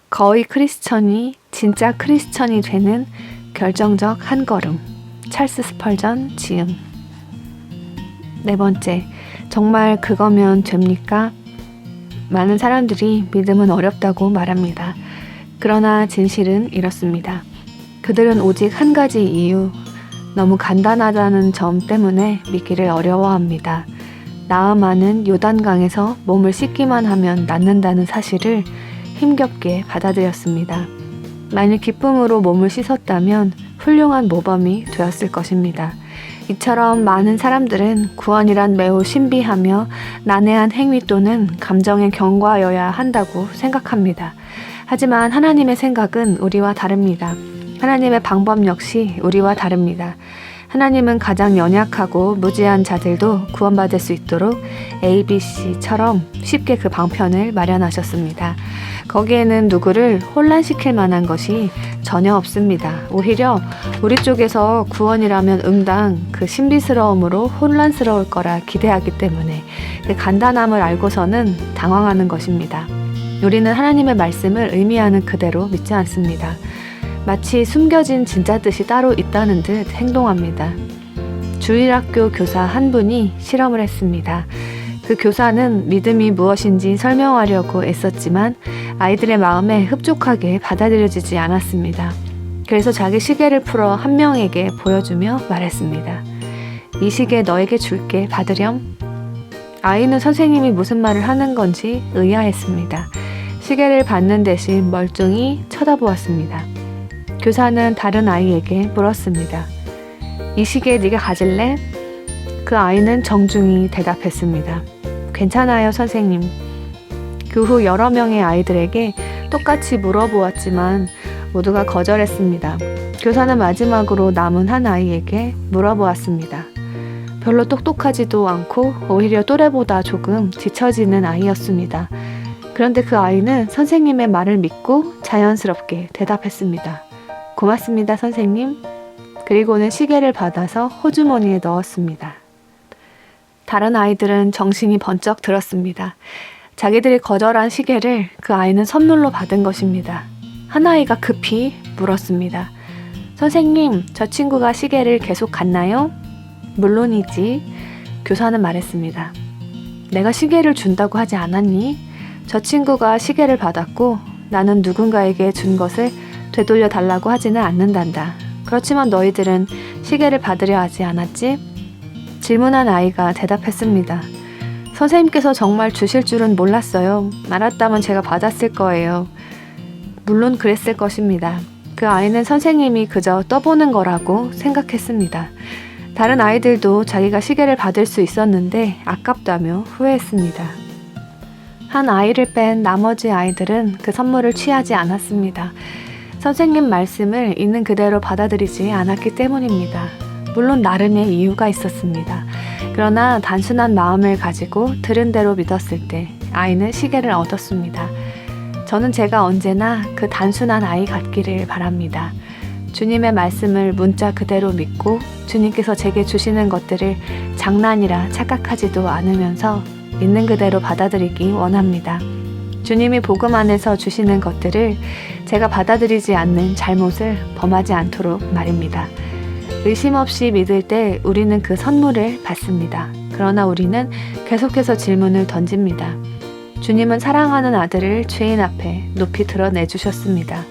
거의 크리스천이 진짜 크리스천이 되는 결정적 한 걸음. 찰스 스펄전 지음. 네 번째, 정말 그거면 됩니까? 많은 사람들이 믿음은 어렵다고 말합니다. 그러나 진실은 이렇습니다. 그들은 오직 한 가지 이유, 너무 간단하다는 점 때문에 믿기를 어려워합니다. 나아만은 요단강에서 몸을 씻기만 하면 낫는다는 사실을 힘겹게 받아들였습니다. 만일 기쁨으로 몸을 씻었다면 훌륭한 모범이 되었을 것입니다. 이처럼 많은 사람들은 구원이란 매우 신비하며 난해한 행위 또는 감정에 경과여야 한다고 생각합니다. 하지만 하나님의 생각은 우리와 다릅니다. 하나님의 방법 역시 우리와 다릅니다. 하나님은 가장 연약하고 무지한 자들도 구원받을 수 있도록 ABC처럼 쉽게 그 방편을 마련하셨습니다. 거기에는 누구를 혼란시킬 만한 것이 전혀 없습니다. 오히려 우리 쪽에서 구원이라면 응당 그 신비스러움으로 혼란스러울 거라 기대하기 때문에 그 간단함을 알고서는 당황하는 것입니다. 우리는 하나님의 말씀을 의미하는 그대로 믿지 않습니다. 마치 숨겨진 진짜 뜻이 따로 있다는 듯 행동합니다. 주일학교 교사 한 분이 실험을 했습니다. 그 교사는 믿음이 무엇인지 설명하려고 애썼지만 아이들의 마음에 흡족하게 받아들여지지 않았습니다. 그래서 자기 시계를 풀어 한 명에게 보여주며 말했습니다. 이 시계 너에게 줄게, 받으렴. 아이는 선생님이 무슨 말을 하는 건지 의아했습니다. 시계를 받는 대신 멀쩡히 쳐다보았습니다. 교사는 다른 아이에게 물었습니다. 이 시계 네가 가질래? 그 아이는 정중히 대답했습니다. 괜찮아요, 선생님. 그 후 여러 명의 아이들에게 똑같이 물어보았지만 모두가 거절했습니다. 교사는 마지막으로 남은 한 아이에게 물어보았습니다. 별로 똑똑하지도 않고 오히려 또래보다 조금 뒤처지는 아이였습니다. 그런데 그 아이는 선생님의 말을 믿고 자연스럽게 대답했습니다. 고맙습니다, 선생님. 그리고는 시계를 받아서 호주머니에 넣었습니다. 다른 아이들은 정신이 번쩍 들었습니다. 자기들이 거절한 시계를 그 아이는 선물로 받은 것입니다. 한 아이가 급히 물었습니다. 선생님, 저 친구가 시계를 계속 갖나요? 물론이지. 교사는 말했습니다. 내가 시계를 준다고 하지 않았니? 저 친구가 시계를 받았고 나는 누군가에게 준 것을 되돌려 달라고 하지는 않는단다. 그렇지만 너희들은 시계를 받으려 하지 않았지? 질문한 아이가 대답했습니다. 선생님께서 정말 주실 줄은 몰랐어요. 알았다면 제가 받았을 거예요. 물론 그랬을 것입니다. 그 아이는 선생님이 그저 떠보는 거라고 생각했습니다. 다른 아이들도 자기가 시계를 받을 수 있었는데 아깝다며 후회했습니다. 한 아이를 뺀 나머지 아이들은 그 선물을 취하지 않았습니다. 선생님 말씀을 있는 그대로 받아들이지 않았기 때문입니다. 물론 나름의 이유가 있었습니다. 그러나 단순한 마음을 가지고 들은 대로 믿었을 때 아이는 시계를 얻었습니다. 저는 제가 언제나 그 단순한 아이 같기를 바랍니다. 주님의 말씀을 문자 그대로 믿고 주님께서 제게 주시는 것들을 장난이라 착각하지도 않으면서 있는 그대로 받아들이기 원합니다. 주님이 복음 안에서 주시는 것들을 제가 받아들이지 않는 잘못을 범하지 않도록 말입니다. 의심 없이 믿을 때 우리는 그 선물을 받습니다. 그러나 우리는 계속해서 질문을 던집니다. 주님은 사랑하는 아들을 죄인 앞에 높이 드러내 주셨습니다.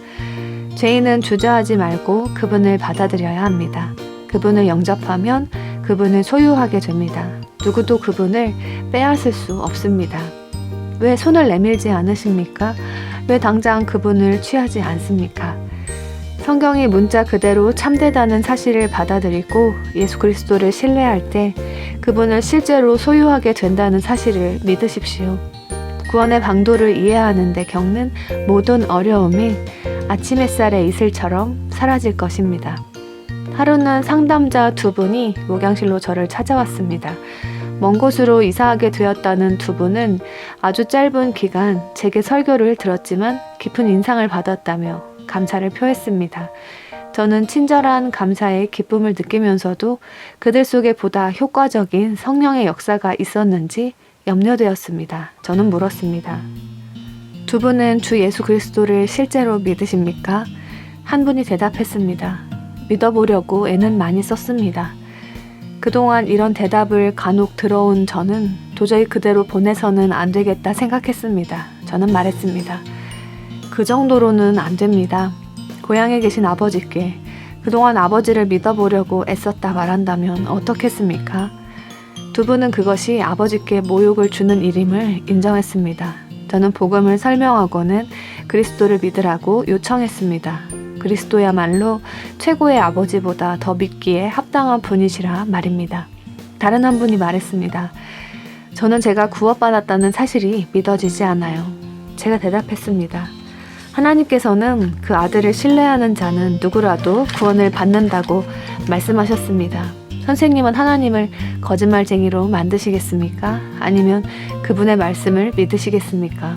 죄인은 주저하지 말고 그분을 받아들여야 합니다. 그분을 영접하면 그분을 소유하게 됩니다. 누구도 그분을 빼앗을 수 없습니다. 왜 손을 내밀지 않으십니까? 왜 당장 그분을 취하지 않습니까? 성경이 문자 그대로 참되다는 사실을 받아들이고 예수 그리스도를 신뢰할 때 그분을 실제로 소유하게 된다는 사실을 믿으십시오. 구원의 방도를 이해하는 데 겪는 모든 어려움이 아침 햇살의 이슬처럼 사라질 것입니다. 하루는 상담자 2분이 목양실로 저를 찾아왔습니다. 먼 곳으로 이사하게 되었다는 2분은 아주 짧은 기간 제게 설교를 들었지만 깊은 인상을 받았다며 감사를 표했습니다. 저는 친절한 감사의 기쁨을 느끼면서도 그들 속에 보다 효과적인 성령의 역사가 있었는지 염려되었습니다. 저는 물었습니다. 두 분은 주 예수 그리스도를 실제로 믿으십니까? 한 분이 대답했습니다. 믿어보려고 애는 많이 썼습니다. 그동안 이런 대답을 간혹 들어온 저는 도저히 그대로 보내서는 안 되겠다 생각했습니다. 저는 말했습니다. 그 정도로는 안 됩니다. 고향에 계신 아버지께 그동안 아버지를 믿어보려고 애썼다 말한다면 어떻겠습니까? 두 분은 그것이 아버지께 모욕을 주는 일임을 인정했습니다. 저는 복음을 설명하고는 그리스도를 믿으라고 요청했습니다. 그리스도야말로 최고의 아버지보다 더 믿기에 합당한 분이시라 말입니다. 다른 한 분이 말했습니다. 저는 제가 구원받았다는 사실이 믿어지지 않아요. 제가 대답했습니다. 하나님께서는 그 아들을 신뢰하는 자는 누구라도 구원을 받는다고 말씀하셨습니다. 선생님은 하나님을 거짓말쟁이로 만드시겠습니까? 아니면 그분의 말씀을 믿으시겠습니까?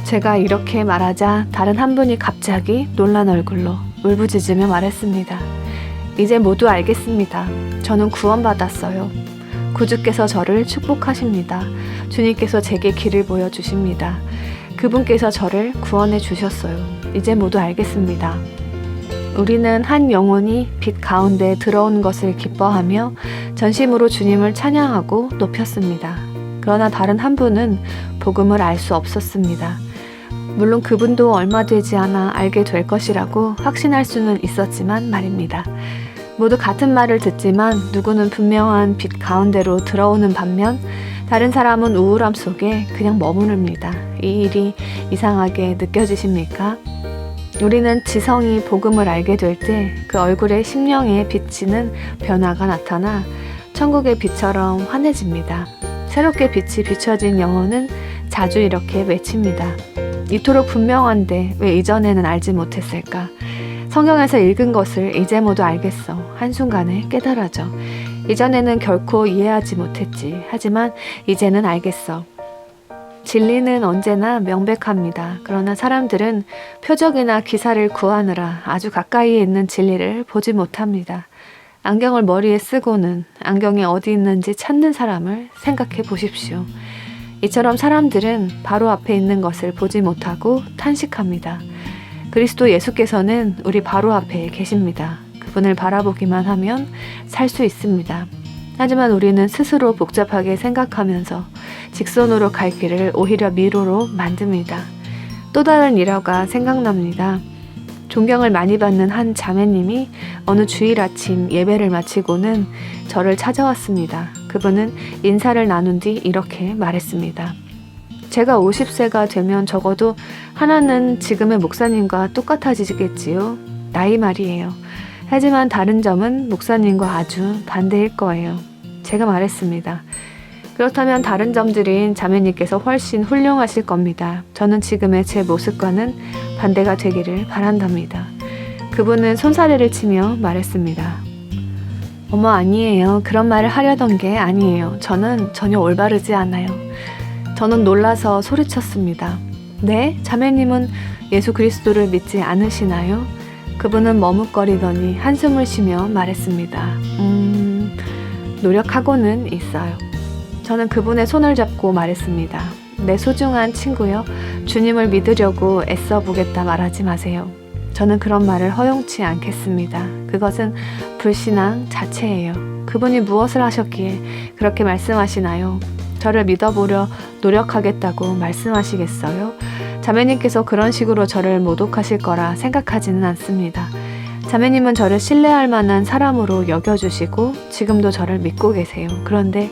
제가 이렇게 말하자 다른 한 분이 갑자기 놀란 얼굴로 울부짖으며 말했습니다. 이제 모두 알겠습니다. 저는 구원받았어요. 구주께서 저를 축복하십니다. 주님께서 제게 길을 보여주십니다. 그분께서 저를 구원해 주셨어요. 이제 모두 알겠습니다. 우리는 한 영혼이 빛 가운데 들어온 것을 기뻐하며 전심으로 주님을 찬양하고 높였습니다. 그러나 다른 한 분은 복음을 알 수 없었습니다. 물론 그분도 얼마 되지 않아 알게 될 것이라고 확신할 수는 있었지만 말입니다. 모두 같은 말을 듣지만 누구는 분명한 빛 가운데로 들어오는 반면 다른 사람은 우울함 속에 그냥 머무릅니다. 이 일이 이상하게 느껴지십니까? 우리는 지성이 복음을 알게 될 때 그 얼굴에 심령에 비치는 변화가 나타나 천국의 빛처럼 환해집니다. 새롭게 빛이 비춰진 영혼은 자주 이렇게 외칩니다. 이토록 분명한데 왜 이전에는 알지 못했을까? 성경에서 읽은 것을 이제 모두 알겠어. 한순간에 깨달아져. 이전에는 결코 이해하지 못했지. 하지만 이제는 알겠어. 진리는 언제나 명백합니다. 그러나 사람들은 표적이나 기사를 구하느라 아주 가까이에 있는 진리를 보지 못합니다. 안경을 머리에 쓰고는 안경이 어디 있는지 찾는 사람을 생각해 보십시오. 이처럼 사람들은 바로 앞에 있는 것을 보지 못하고 탄식합니다. 그리스도 예수께서는 우리 바로 앞에 계십니다. 그분을 바라보기만 하면 살 수 있습니다. 하지만 우리는 스스로 복잡하게 생각하면서 직선으로 갈 길을 오히려 미로로 만듭니다. 또 다른 일화가 생각납니다. 존경을 많이 받는 한 자매님이 어느 주일 아침 예배를 마치고는 저를 찾아왔습니다. 그분은 인사를 나눈 뒤 이렇게 말했습니다. 제가 50세가 되면 적어도 하나는 지금의 목사님과 똑같아지겠지요. 나이 말이에요. 하지만 다른 점은 목사님과 아주 반대일 거예요. 제가 말했습니다. 그렇다면 다른 점들인 자매님께서 훨씬 훌륭하실 겁니다. 저는 지금의 제 모습과는 반대가 되기를 바란답니다. 그분은 손사래를 치며 말했습니다. 어머 아니에요. 그런 말을 하려던 게 아니에요. 저는 전혀 올바르지 않아요. 저는 놀라서 소리쳤습니다. 네? 자매님은 예수 그리스도를 믿지 않으시나요? 그분은 머뭇거리더니 한숨을 쉬며 말했습니다. 노력하고는 있어요. 저는 그분의 손을 잡고 말했습니다. 내 소중한 친구여, 주님을 믿으려고 애써 보겠다 말하지 마세요. 저는 그런 말을 허용치 않겠습니다. 그것은 불신앙 자체예요. 그분이 무엇을 하셨기에 그렇게 말씀하시나요? 저를 믿어보려 노력하겠다고 말씀하시겠어요? 자매님께서 그런 식으로 저를 모독하실 거라 생각하지는 않습니다. 자매님은 저를 신뢰할 만한 사람으로 여겨주시고 지금도 저를 믿고 계세요. 그런데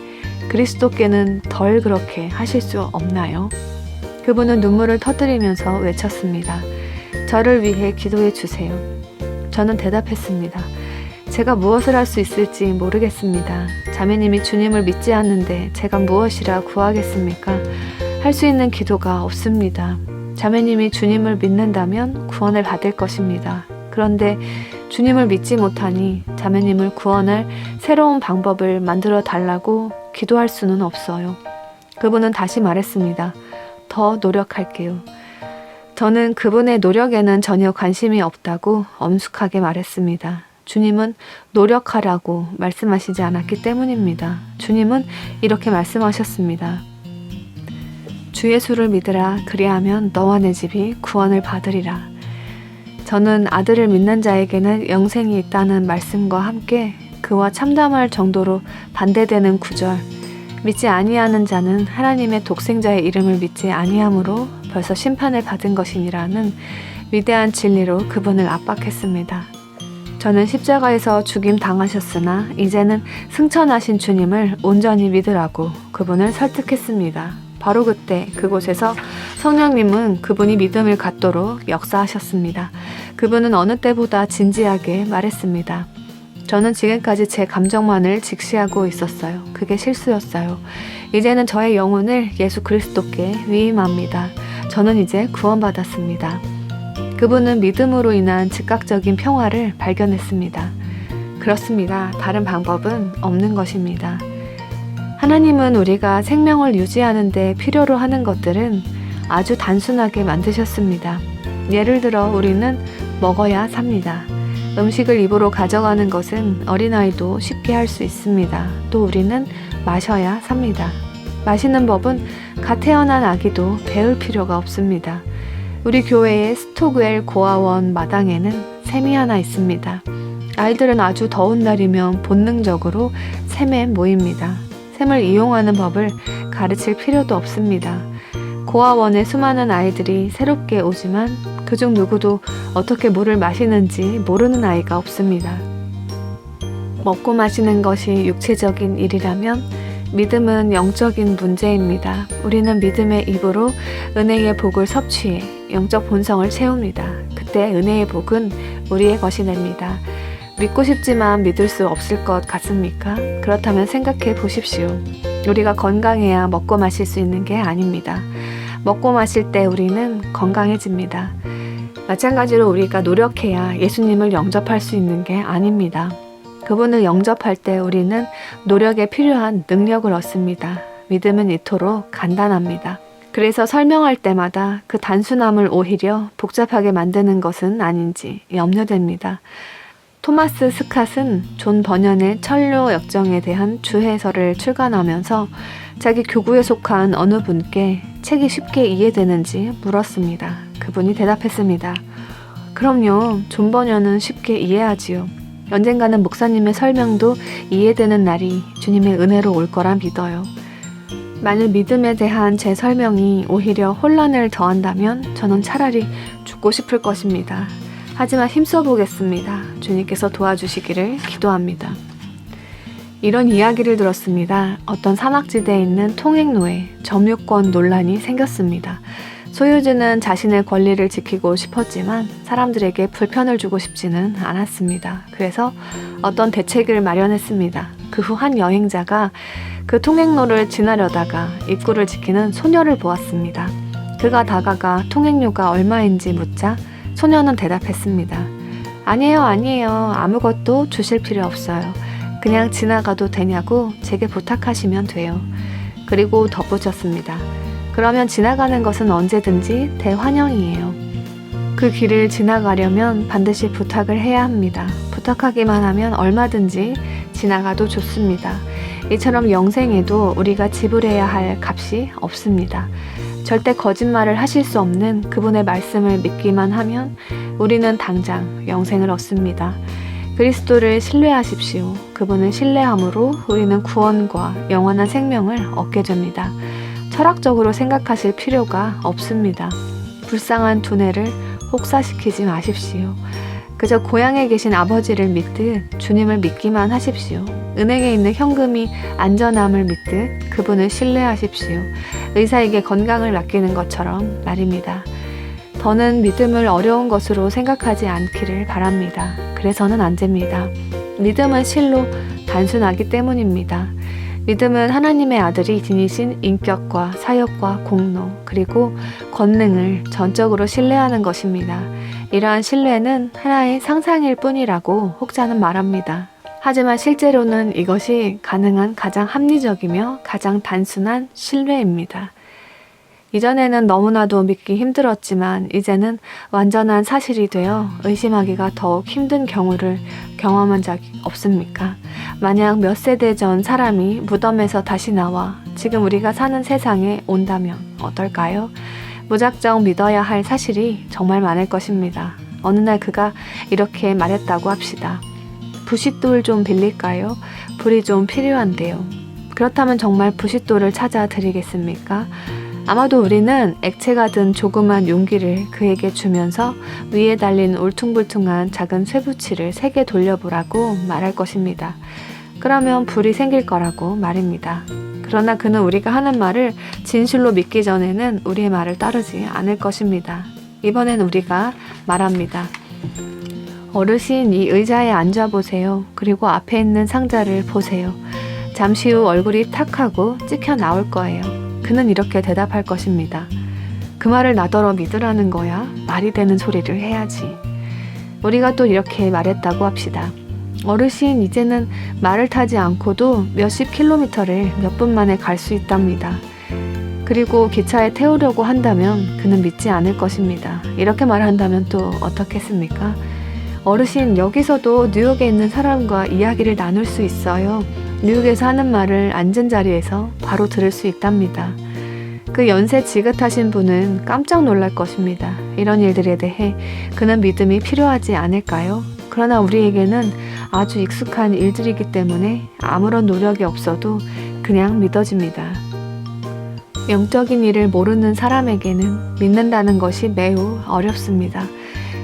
그리스도께는 덜 그렇게 하실 수 없나요? 그분은 눈물을 터뜨리면서 외쳤습니다. 저를 위해 기도해 주세요. 저는 대답했습니다. 제가 무엇을 할 수 있을지 모르겠습니다. 자매님이 주님을 믿지 않는데 제가 무엇이라 구하겠습니까? 할 수 있는 기도가 없습니다. 자매님이 주님을 믿는다면 구원을 받을 것입니다. 그런데 주님을 믿지 못하니 자매님을 구원할 새로운 방법을 만들어 달라고 기도할 수는 없어요. 그분은 다시 말했습니다. 더 노력할게요. 저는 그분의 노력에는 전혀 관심이 없다고 엄숙하게 말했습니다. 주님은 노력하라고 말씀하시지 않았기 때문입니다. 주님은 이렇게 말씀하셨습니다. 주 예수를 믿으라. 그리하면 너와 내 집이 구원을 받으리라. 저는 아들을 믿는 자에게는 영생이 있다는 말씀과 함께 그와 참담할 정도로 반대되는 구절, 믿지 아니하는 자는 하나님의 독생자의 이름을 믿지 아니하므로 벌써 심판을 받은 것이니라는 위대한 진리로 그분을 압박했습니다. 저는 십자가에서 죽임 당하셨으나 이제는 승천하신 주님을 온전히 믿으라고 그분을 설득했습니다. 바로 그때 그곳에서 성령님은 그분이 믿음을 갖도록 역사하셨습니다. 그분은 어느 때보다 진지하게 말했습니다. 저는 지금까지 제 감정만을 직시하고 있었어요. 그게 실수였어요. 이제는 저의 영혼을 예수 그리스도께 위임합니다. 저는 이제 구원받았습니다. 그분은 믿음으로 인한 즉각적인 평화를 발견했습니다. 그렇습니다. 다른 방법은 없는 것입니다. 하나님은 우리가 생명을 유지하는 데 필요로 하는 것들은 아주 단순하게 만드셨습니다. 예를 들어 우리는 먹어야 삽니다. 음식을 입으로 가져가는 것은 어린아이도 쉽게 할 수 있습니다. 또 우리는 마셔야 삽니다. 마시는 법은 갓 태어난 아기도 배울 필요가 없습니다. 우리 교회의 스토그웰 고아원 마당에는 샘이 하나 있습니다. 아이들은 아주 더운 날이면 본능적으로 샘에 모입니다. 샘을 이용하는 법을 가르칠 필요도 없습니다. 고아원에 수많은 아이들이 새롭게 오지만 그중 누구도 어떻게 물을 마시는지 모르는 아이가 없습니다. 먹고 마시는 것이 육체적인 일이라면 믿음은 영적인 문제입니다. 우리는 믿음의 입으로 은혜의 복을 섭취해 영적 본성을 채웁니다. 그때 은혜의 복은 우리의 것이 됩니다. 믿고 싶지만 믿을 수 없을 것 같습니까? 그렇다면 생각해 보십시오. 우리가 건강해야 먹고 마실 수 있는 게 아닙니다. 먹고 마실 때 우리는 건강해집니다. 마찬가지로 우리가 노력해야 예수님을 영접할 수 있는 게 아닙니다. 그분을 영접할 때 우리는 노력에 필요한 능력을 얻습니다. 믿음은 이토록 간단합니다. 그래서 설명할 때마다 그 단순함을 오히려 복잡하게 만드는 것은 아닌지 염려됩니다. 토마스 스캇은 존 버년의 천료 역정에 대한 주해설을 출간하면서 자기 교구에 속한 어느 분께 책이 쉽게 이해되는지 물었습니다. 그분이 대답했습니다. 그럼요, 존 버년은 쉽게 이해하지요. 언젠가는 목사님의 설명도 이해되는 날이 주님의 은혜로 올 거라 믿어요. 만일 믿음에 대한 제 설명이 오히려 혼란을 더한다면 저는 차라리 죽고 싶을 것입니다. 하지만 힘써 보겠습니다. 주님께서 도와주시기를 기도합니다. 이런 이야기를 들었습니다. 어떤 산악지대에 있는 통행로에 점유권 논란이 생겼습니다. 소유주는 자신의 권리를 지키고 싶었지만 사람들에게 불편을 주고 싶지는 않았습니다. 그래서 어떤 대책을 마련했습니다. 그 후 한 여행자가 그 통행로를 지나려다가 입구를 지키는 소녀를 보았습니다. 그가 다가가 통행료가 얼마인지 묻자 소녀는 대답했습니다. 아니에요. 아무것도 주실 필요 없어요. 그냥 지나가도 되냐고 제게 부탁하시면 돼요. 그리고 덧붙였습니다. 그러면 지나가는 것은 언제든지 대환영이에요. 그 길을 지나가려면 반드시 부탁을 해야 합니다. 부탁하기만 하면 얼마든지 지나가도 좋습니다. 이처럼 영생에도 우리가 지불해야 할 값이 없습니다. 절대 거짓말을 하실 수 없는 그분의 말씀을 믿기만 하면 우리는 당장 영생을 얻습니다. 그리스도를 신뢰하십시오. 그분을 신뢰함으로 우리는 구원과 영원한 생명을 얻게 됩니다. 철학적으로 생각하실 필요가 없습니다. 불쌍한 두뇌를 혹사시키지 마십시오. 그저 고향에 계신 아버지를 믿듯 주님을 믿기만 하십시오. 은행에 있는 현금이 안전함을 믿듯 그분을 신뢰하십시오. 의사에게 건강을 맡기는 것처럼 말입니다. 더는 믿음을 어려운 것으로 생각하지 않기를 바랍니다. 그래서는 안 됩니다. 믿음은 실로 단순하기 때문입니다. 믿음은 하나님의 아들이 지니신 인격과 사역과 공로 그리고 권능을 전적으로 신뢰하는 것입니다. 이러한 신뢰는 하나의 상상일 뿐이라고 혹자는 말합니다. 하지만 실제로는 이것이 가능한 가장 합리적이며 가장 단순한 신뢰입니다. 이전에는 너무나도 믿기 힘들었지만 이제는 완전한 사실이 되어 의심하기가 더욱 힘든 경우를 경험한 적이 없습니까? 만약 몇 세대 전 사람이 무덤에서 다시 나와 지금 우리가 사는 세상에 온다면 어떨까요? 무작정 믿어야 할 사실이 정말 많을 것입니다. 어느 날 그가 이렇게 말했다고 합시다. 부싯돌 좀 빌릴까요? 불이 좀 필요한데요. 그렇다면 정말 부싯돌을 찾아 드리겠습니까? 아마도 우리는 액체가 든 조그만 용기를 그에게 주면서 위에 달린 울퉁불퉁한 작은 쇠붙이를 3개 돌려보라고 말할 것입니다. 그러면 불이 생길 거라고 말입니다. 그러나 그는 우리가 하는 말을 진실로 믿기 전에는 우리의 말을 따르지 않을 것입니다. 이번엔 우리가 말합니다. 어르신, 이 의자에 앉아보세요. 그리고 앞에 있는 상자를 보세요. 잠시 후 얼굴이 탁 하고 찍혀 나올 거예요. 그는 이렇게 대답할 것입니다. 그 말을 나더러 믿으라는 거야? 말이 되는 소리를 해야지. 우리가 또 이렇게 말했다고 합시다. 어르신, 이제는 말을 타지 않고도 몇십 킬로미터를 몇 분 만에 갈 수 있답니다. 그리고 기차에 태우려고 한다면 그는 믿지 않을 것입니다. 이렇게 말한다면 또 어떻겠습니까? 어르신, 여기서도 뉴욕에 있는 사람과 이야기를 나눌 수 있어요. 뉴욕에서 하는 말을 앉은 자리에서 바로 들을 수 있답니다. 그 연세 지긋하신 분은 깜짝 놀랄 것입니다. 이런 일들에 대해 그는 믿음이 필요하지 않을까요? 그러나 우리에게는 아주 익숙한 일들이기 때문에 아무런 노력이 없어도 그냥 믿어집니다. 영적인 일을 모르는 사람에게는 믿는다는 것이 매우 어렵습니다.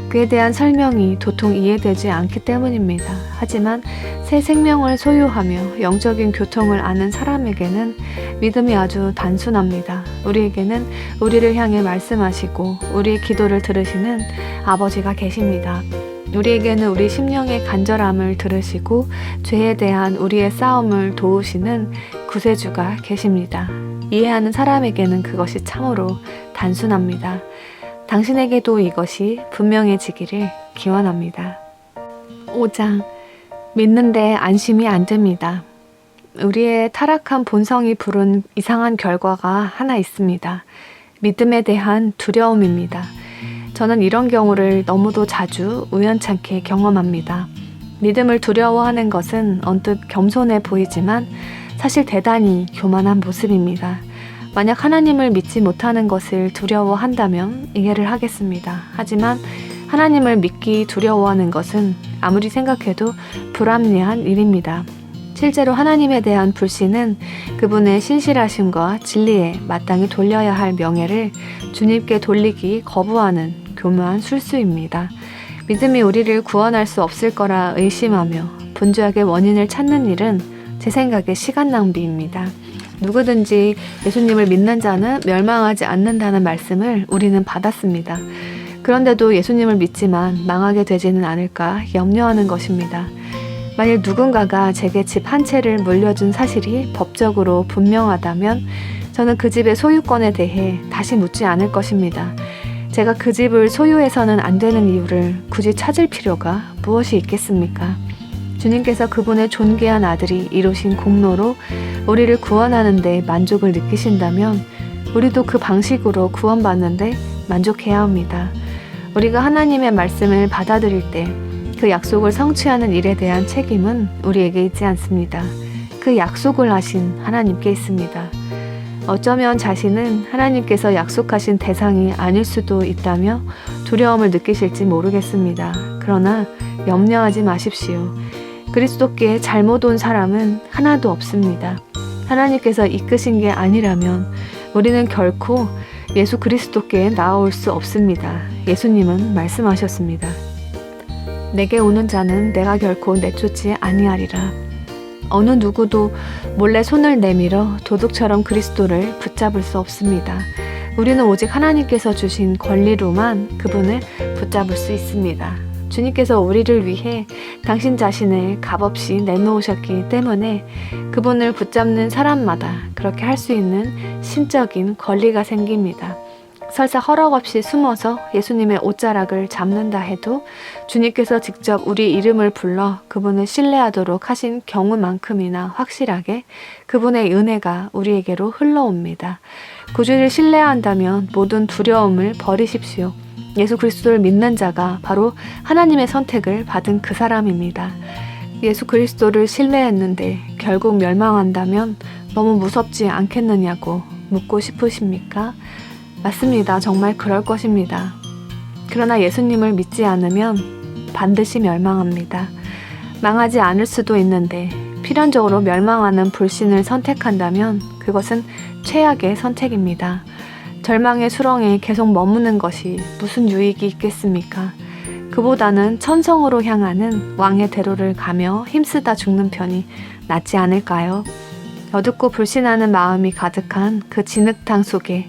그에 대한 설명이 도통 이해되지 않기 때문입니다. 하지만 새 생명을 소유하며 영적인 교통을 아는 사람에게는 믿음이 아주 단순합니다. 우리에게는 우리를 향해 말씀하시고 우리의 기도를 들으시는 아버지가 계십니다. 우리에게는 우리 심령의 간절함을 들으시고 죄에 대한 우리의 싸움을 도우시는 구세주가 계십니다. 이해하는 사람에게는 그것이 참으로 단순합니다. 당신에게도 이것이 분명해지기를 기원합니다. 5장. 믿는데 안심이 안 됩니다. 우리의 타락한 본성이 부른 이상한 결과가 하나 있습니다. 믿음에 대한 두려움입니다. 저는 이런 경우를 너무도 자주 우연찮게 경험합니다. 믿음을 두려워하는 것은 언뜻 겸손해 보이지만 사실 대단히 교만한 모습입니다. 만약 하나님을 믿지 못하는 것을 두려워한다면 이해를 하겠습니다. 하지만 하나님을 믿기 두려워하는 것은 아무리 생각해도 불합리한 일입니다. 실제로 하나님에 대한 불신은 그분의 신실하심과 진리에 마땅히 돌려야 할 명예를 주님께 돌리기 거부하는 교묘한 술수입니다. 믿음이 우리를 구원할 수 없을 거라 의심하며 분주하게 원인을 찾는 일은 제 생각에 시간 낭비입니다. 누구든지 예수님을 믿는 자는 멸망하지 않는다는 말씀을 우리는 받았습니다. 그런데도 예수님을 믿지만 망하게 되지는 않을까 염려하는 것입니다. 만일 누군가가 제게 집 한 채를 물려준 사실이 법적으로 분명하다면 저는 그 집의 소유권에 대해 다시 묻지 않을 것입니다. 제가 그 집을 소유해서는 안 되는 이유를 굳이 찾을 필요가 무엇이 있겠습니까? 주님께서 그분의 존귀한 아들이 이루신 공로로 우리를 구원하는 데 만족을 느끼신다면 우리도 그 방식으로 구원받는 데 만족해야 합니다. 우리가 하나님의 말씀을 받아들일 때 그 약속을 성취하는 일에 대한 책임은 우리에게 있지 않습니다. 그 약속을 하신 하나님께 있습니다. 어쩌면 자신은 하나님께서 약속하신 대상이 아닐 수도 있다며 두려움을 느끼실지 모르겠습니다. 그러나 염려하지 마십시오. 그리스도께 잘못 온 사람은 하나도 없습니다. 하나님께서 이끄신 게 아니라면 우리는 결코 예수 그리스도께 나아올 수 없습니다. 예수님은 말씀하셨습니다. 내게 오는 자는 내가 결코 내쫓지 아니하리라. 어느 누구도 몰래 손을 내밀어 도둑처럼 그리스도를 붙잡을 수 없습니다. 우리는 오직 하나님께서 주신 권리로만 그분을 붙잡을 수 있습니다. 주님께서 우리를 위해 당신 자신을 값없이 내놓으셨기 때문에 그분을 붙잡는 사람마다 그렇게 할 수 있는 신적인 권리가 생깁니다. 설사 허락 없이 숨어서 예수님의 옷자락을 잡는다 해도 주님께서 직접 우리 이름을 불러 그분을 신뢰하도록 하신 경우만큼이나 확실하게 그분의 은혜가 우리에게로 흘러옵니다. 구주를 신뢰한다면 모든 두려움을 버리십시오. 예수 그리스도를 믿는 자가 바로 하나님의 선택을 받은 그 사람입니다. 예수 그리스도를 신뢰했는데 결국 멸망한다면 너무 무섭지 않겠느냐고 묻고 싶으십니까? 맞습니다. 정말 그럴 것입니다. 그러나 예수님을 믿지 않으면 반드시 멸망합니다. 망하지 않을 수도 있는데 필연적으로 멸망하는 불신을 선택한다면 그것은 최악의 선택입니다. 절망의 수렁에 계속 머무는 것이 무슨 유익이 있겠습니까? 그보다는 천성으로 향하는 왕의 대로를 가며 힘쓰다 죽는 편이 낫지 않을까요? 어둡고 불신하는 마음이 가득한 그 진흙탕 속에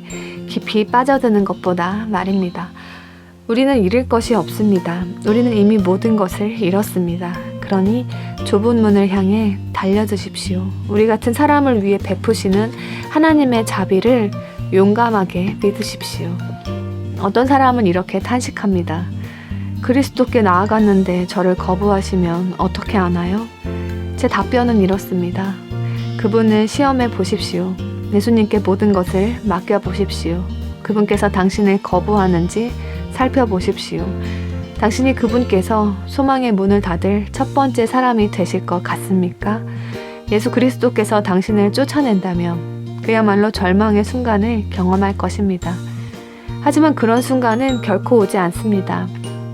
깊이 빠져드는 것보다 말입니다. 우리는 잃을 것이 없습니다. 우리는 이미 모든 것을 잃었습니다. 그러니 좁은 문을 향해 달려드십시오. 우리 같은 사람을 위해 베푸시는 하나님의 자비를 용감하게 믿으십시오. 어떤 사람은 이렇게 탄식합니다. 그리스도께 나아갔는데 저를 거부하시면 어떻게 하나요? 제 답변은 이렇습니다. 그분을 시험해 보십시오. 예수님께 모든 것을 맡겨보십시오. 그분께서 당신을 거부하는지 살펴보십시오. 당신이 그분께서 소망의 문을 닫을 첫 번째 사람이 되실 것 같습니까? 예수 그리스도께서 당신을 쫓아낸다면 그야말로 절망의 순간을 경험할 것입니다. 하지만 그런 순간은 결코 오지 않습니다.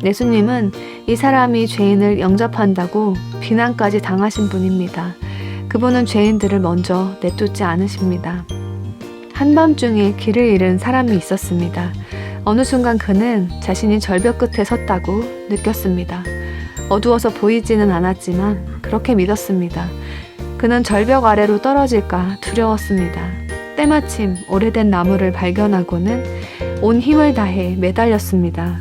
예수님은 이 사람이 죄인을 영접한다고 비난까지 당하신 분입니다. 그분은 죄인들을 먼저 내쫓지 않으십니다. 한밤중에 길을 잃은 사람이 있었습니다. 어느 순간 그는 자신이 절벽 끝에 섰다고 느꼈습니다. 어두워서 보이지는 않았지만 그렇게 믿었습니다. 그는 절벽 아래로 떨어질까 두려웠습니다. 때마침 오래된 나무를 발견하고는 온 힘을 다해 매달렸습니다.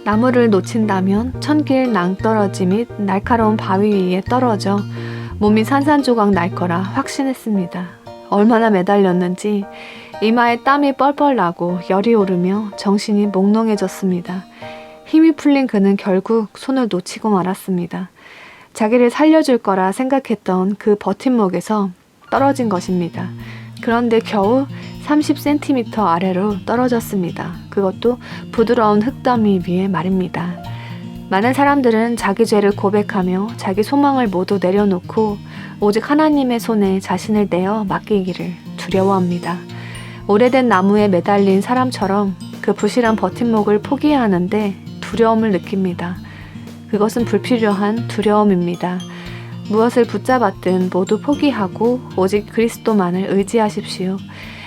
나무를 놓친다면 천길 낭떠러지 및 날카로운 바위 위에 떨어져 몸이 산산조각 날 거라 확신했습니다. 얼마나 매달렸는지 이마에 땀이 뻘뻘 나고 열이 오르며 정신이 몽롱해졌습니다. 힘이 풀린 그는 결국 손을 놓치고 말았습니다. 자기를 살려줄 거라 생각했던 그 버팀목에서 떨어진 것입니다. 그런데 겨우 30cm 아래로 떨어졌습니다. 그것도 부드러운 흙더미 위에 말입니다. 많은 사람들은 자기 죄를 고백하며 자기 소망을 모두 내려놓고 오직 하나님의 손에 자신을 내어 맡기기를 두려워합니다. 오래된 나무에 매달린 사람처럼 그 부실한 버팀목을 포기해야 하는데 두려움을 느낍니다. 그것은 불필요한 두려움입니다. 무엇을 붙잡았든 모두 포기하고 오직 그리스도만을 의지하십시오.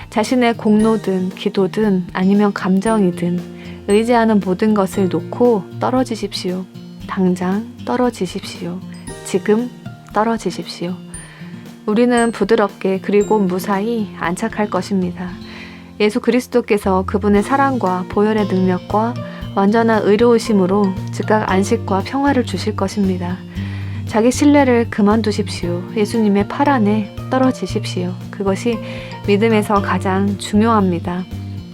자신의 공로든 기도든 아니면 감정이든 의지하는 모든 것을 놓고 떨어지십시오. 당장 떨어지십시오. 지금 떨어지십시오. 우리는 부드럽게 그리고 무사히 안착할 것입니다. 예수 그리스도께서 그분의 사랑과 보혈의 능력과 완전한 의로우심으로 즉각 안식과 평화를 주실 것입니다. 자기 신뢰를 그만두십시오. 예수님의 팔 안에 떨어지십시오. 그것이 믿음에서 가장 중요합니다.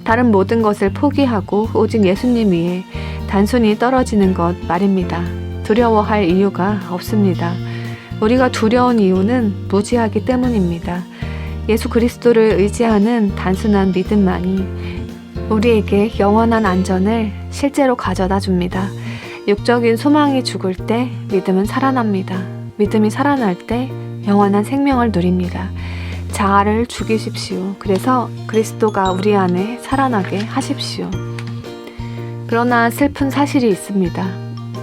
다른 모든 것을 포기하고 오직 예수님 위에 단순히 떨어지는 것 말입니다. 두려워할 이유가 없습니다. 우리가 두려운 이유는 무지하기 때문입니다. 예수 그리스도를 의지하는 단순한 믿음만이 우리에게 영원한 안전을 실제로 가져다 줍니다. 육적인 소망이 죽을 때 믿음은 살아납니다. 믿음이 살아날 때 영원한 생명을 누립니다. 자아를 죽이십시오. 그래서 그리스도가 우리 안에 살아나게 하십시오. 그러나 슬픈 사실이 있습니다.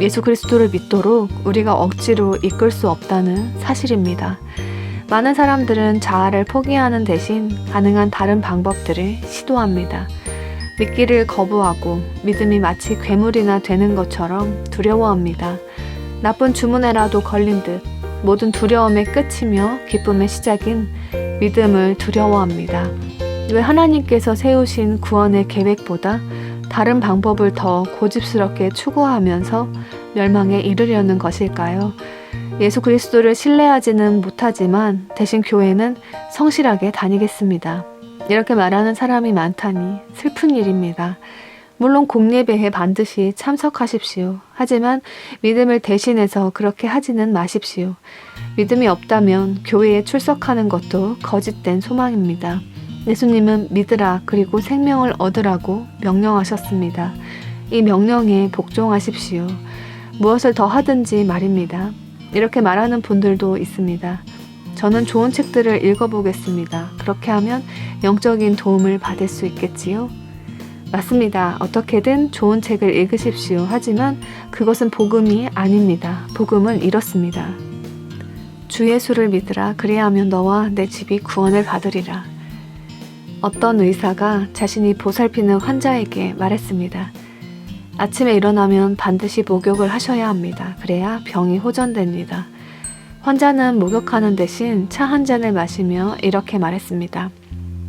예수 그리스도를 믿도록 우리가 억지로 이끌 수 없다는 사실입니다. 많은 사람들은 자아를 포기하는 대신 가능한 다른 방법들을 시도합니다. 믿기를 거부하고 믿음이 마치 괴물이나 되는 것처럼 두려워합니다. 나쁜 주문에라도 걸린 듯 모든 두려움의 끝이며 기쁨의 시작인 믿음을 두려워합니다. 왜 하나님께서 세우신 구원의 계획보다 다른 방법을 더 고집스럽게 추구하면서 멸망에 이르려는 것일까요? 예수 그리스도를 신뢰하지는 못하지만 대신 교회는 성실하게 다니겠습니다. 이렇게 말하는 사람이 많다니 슬픈 일입니다. 물론 공예배에 반드시 참석하십시오. 하지만 믿음을 대신해서 그렇게 하지는 마십시오. 믿음이 없다면 교회에 출석하는 것도 거짓된 소망입니다. 예수님은 믿으라 그리고 생명을 얻으라고 명령하셨습니다. 이 명령에 복종하십시오. 무엇을 더 하든지 말입니다. 이렇게 말하는 분들도 있습니다. 저는 좋은 책들을 읽어보겠습니다. 그렇게 하면 영적인 도움을 받을 수 있겠지요? 맞습니다. 어떻게든 좋은 책을 읽으십시오. 하지만 그것은 복음이 아닙니다. 복음은 이렇습니다. 주 예수를 믿으라. 그리하면 너와 내 집이 구원을 받으리라. 어떤 의사가 자신이 보살피는 환자에게 말했습니다. 아침에 일어나면 반드시 목욕을 하셔야 합니다. 그래야 병이 호전됩니다. 환자는 목욕하는 대신 차 한 잔을 마시며 이렇게 말했습니다.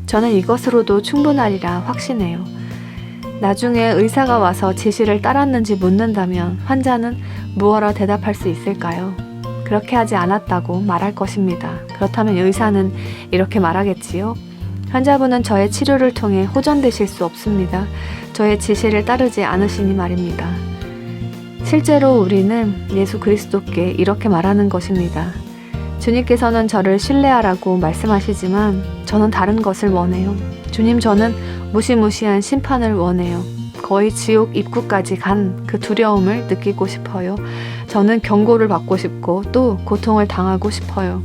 저는 이것으로도 충분하리라 확신해요. 나중에 의사가 와서 지시를 따랐는지 묻는다면 환자는 무엇라 대답할 수 있을까요? 그렇게 하지 않았다고 말할 것입니다. 그렇다면 의사는 이렇게 말하겠지요. 환자분은 저의 치료를 통해 호전되실 수 없습니다. 저의 지시를 따르지 않으시니 말입니다. 실제로 우리는 예수 그리스도께 이렇게 말하는 것입니다. 주님께서는 저를 신뢰하라고 말씀하시지만 저는 다른 것을 원해요. 주님, 저는 무시무시한 심판을 원해요. 거의 지옥 입구까지 간 그 두려움을 느끼고 싶어요. 저는 경고를 받고 싶고 또 고통을 당하고 싶어요.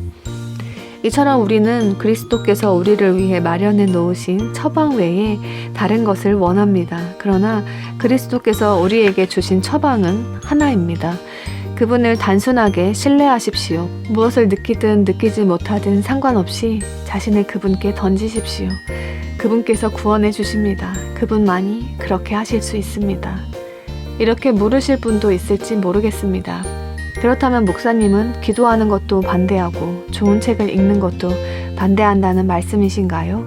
이처럼 우리는 그리스도께서 우리를 위해 마련해 놓으신 처방 외에 다른 것을 원합니다. 그러나 그리스도께서 우리에게 주신 처방은 하나입니다. 그분을 단순하게 신뢰하십시오. 무엇을 느끼든 느끼지 못하든 상관없이 자신을 그분께 던지십시오. 그분께서 구원해 주십니다. 그분만이 그렇게 하실 수 있습니다. 이렇게 물으실 분도 있을지 모르겠습니다. 그렇다면 목사님은 기도하는 것도 반대하고 좋은 책을 읽는 것도 반대한다는 말씀이신가요?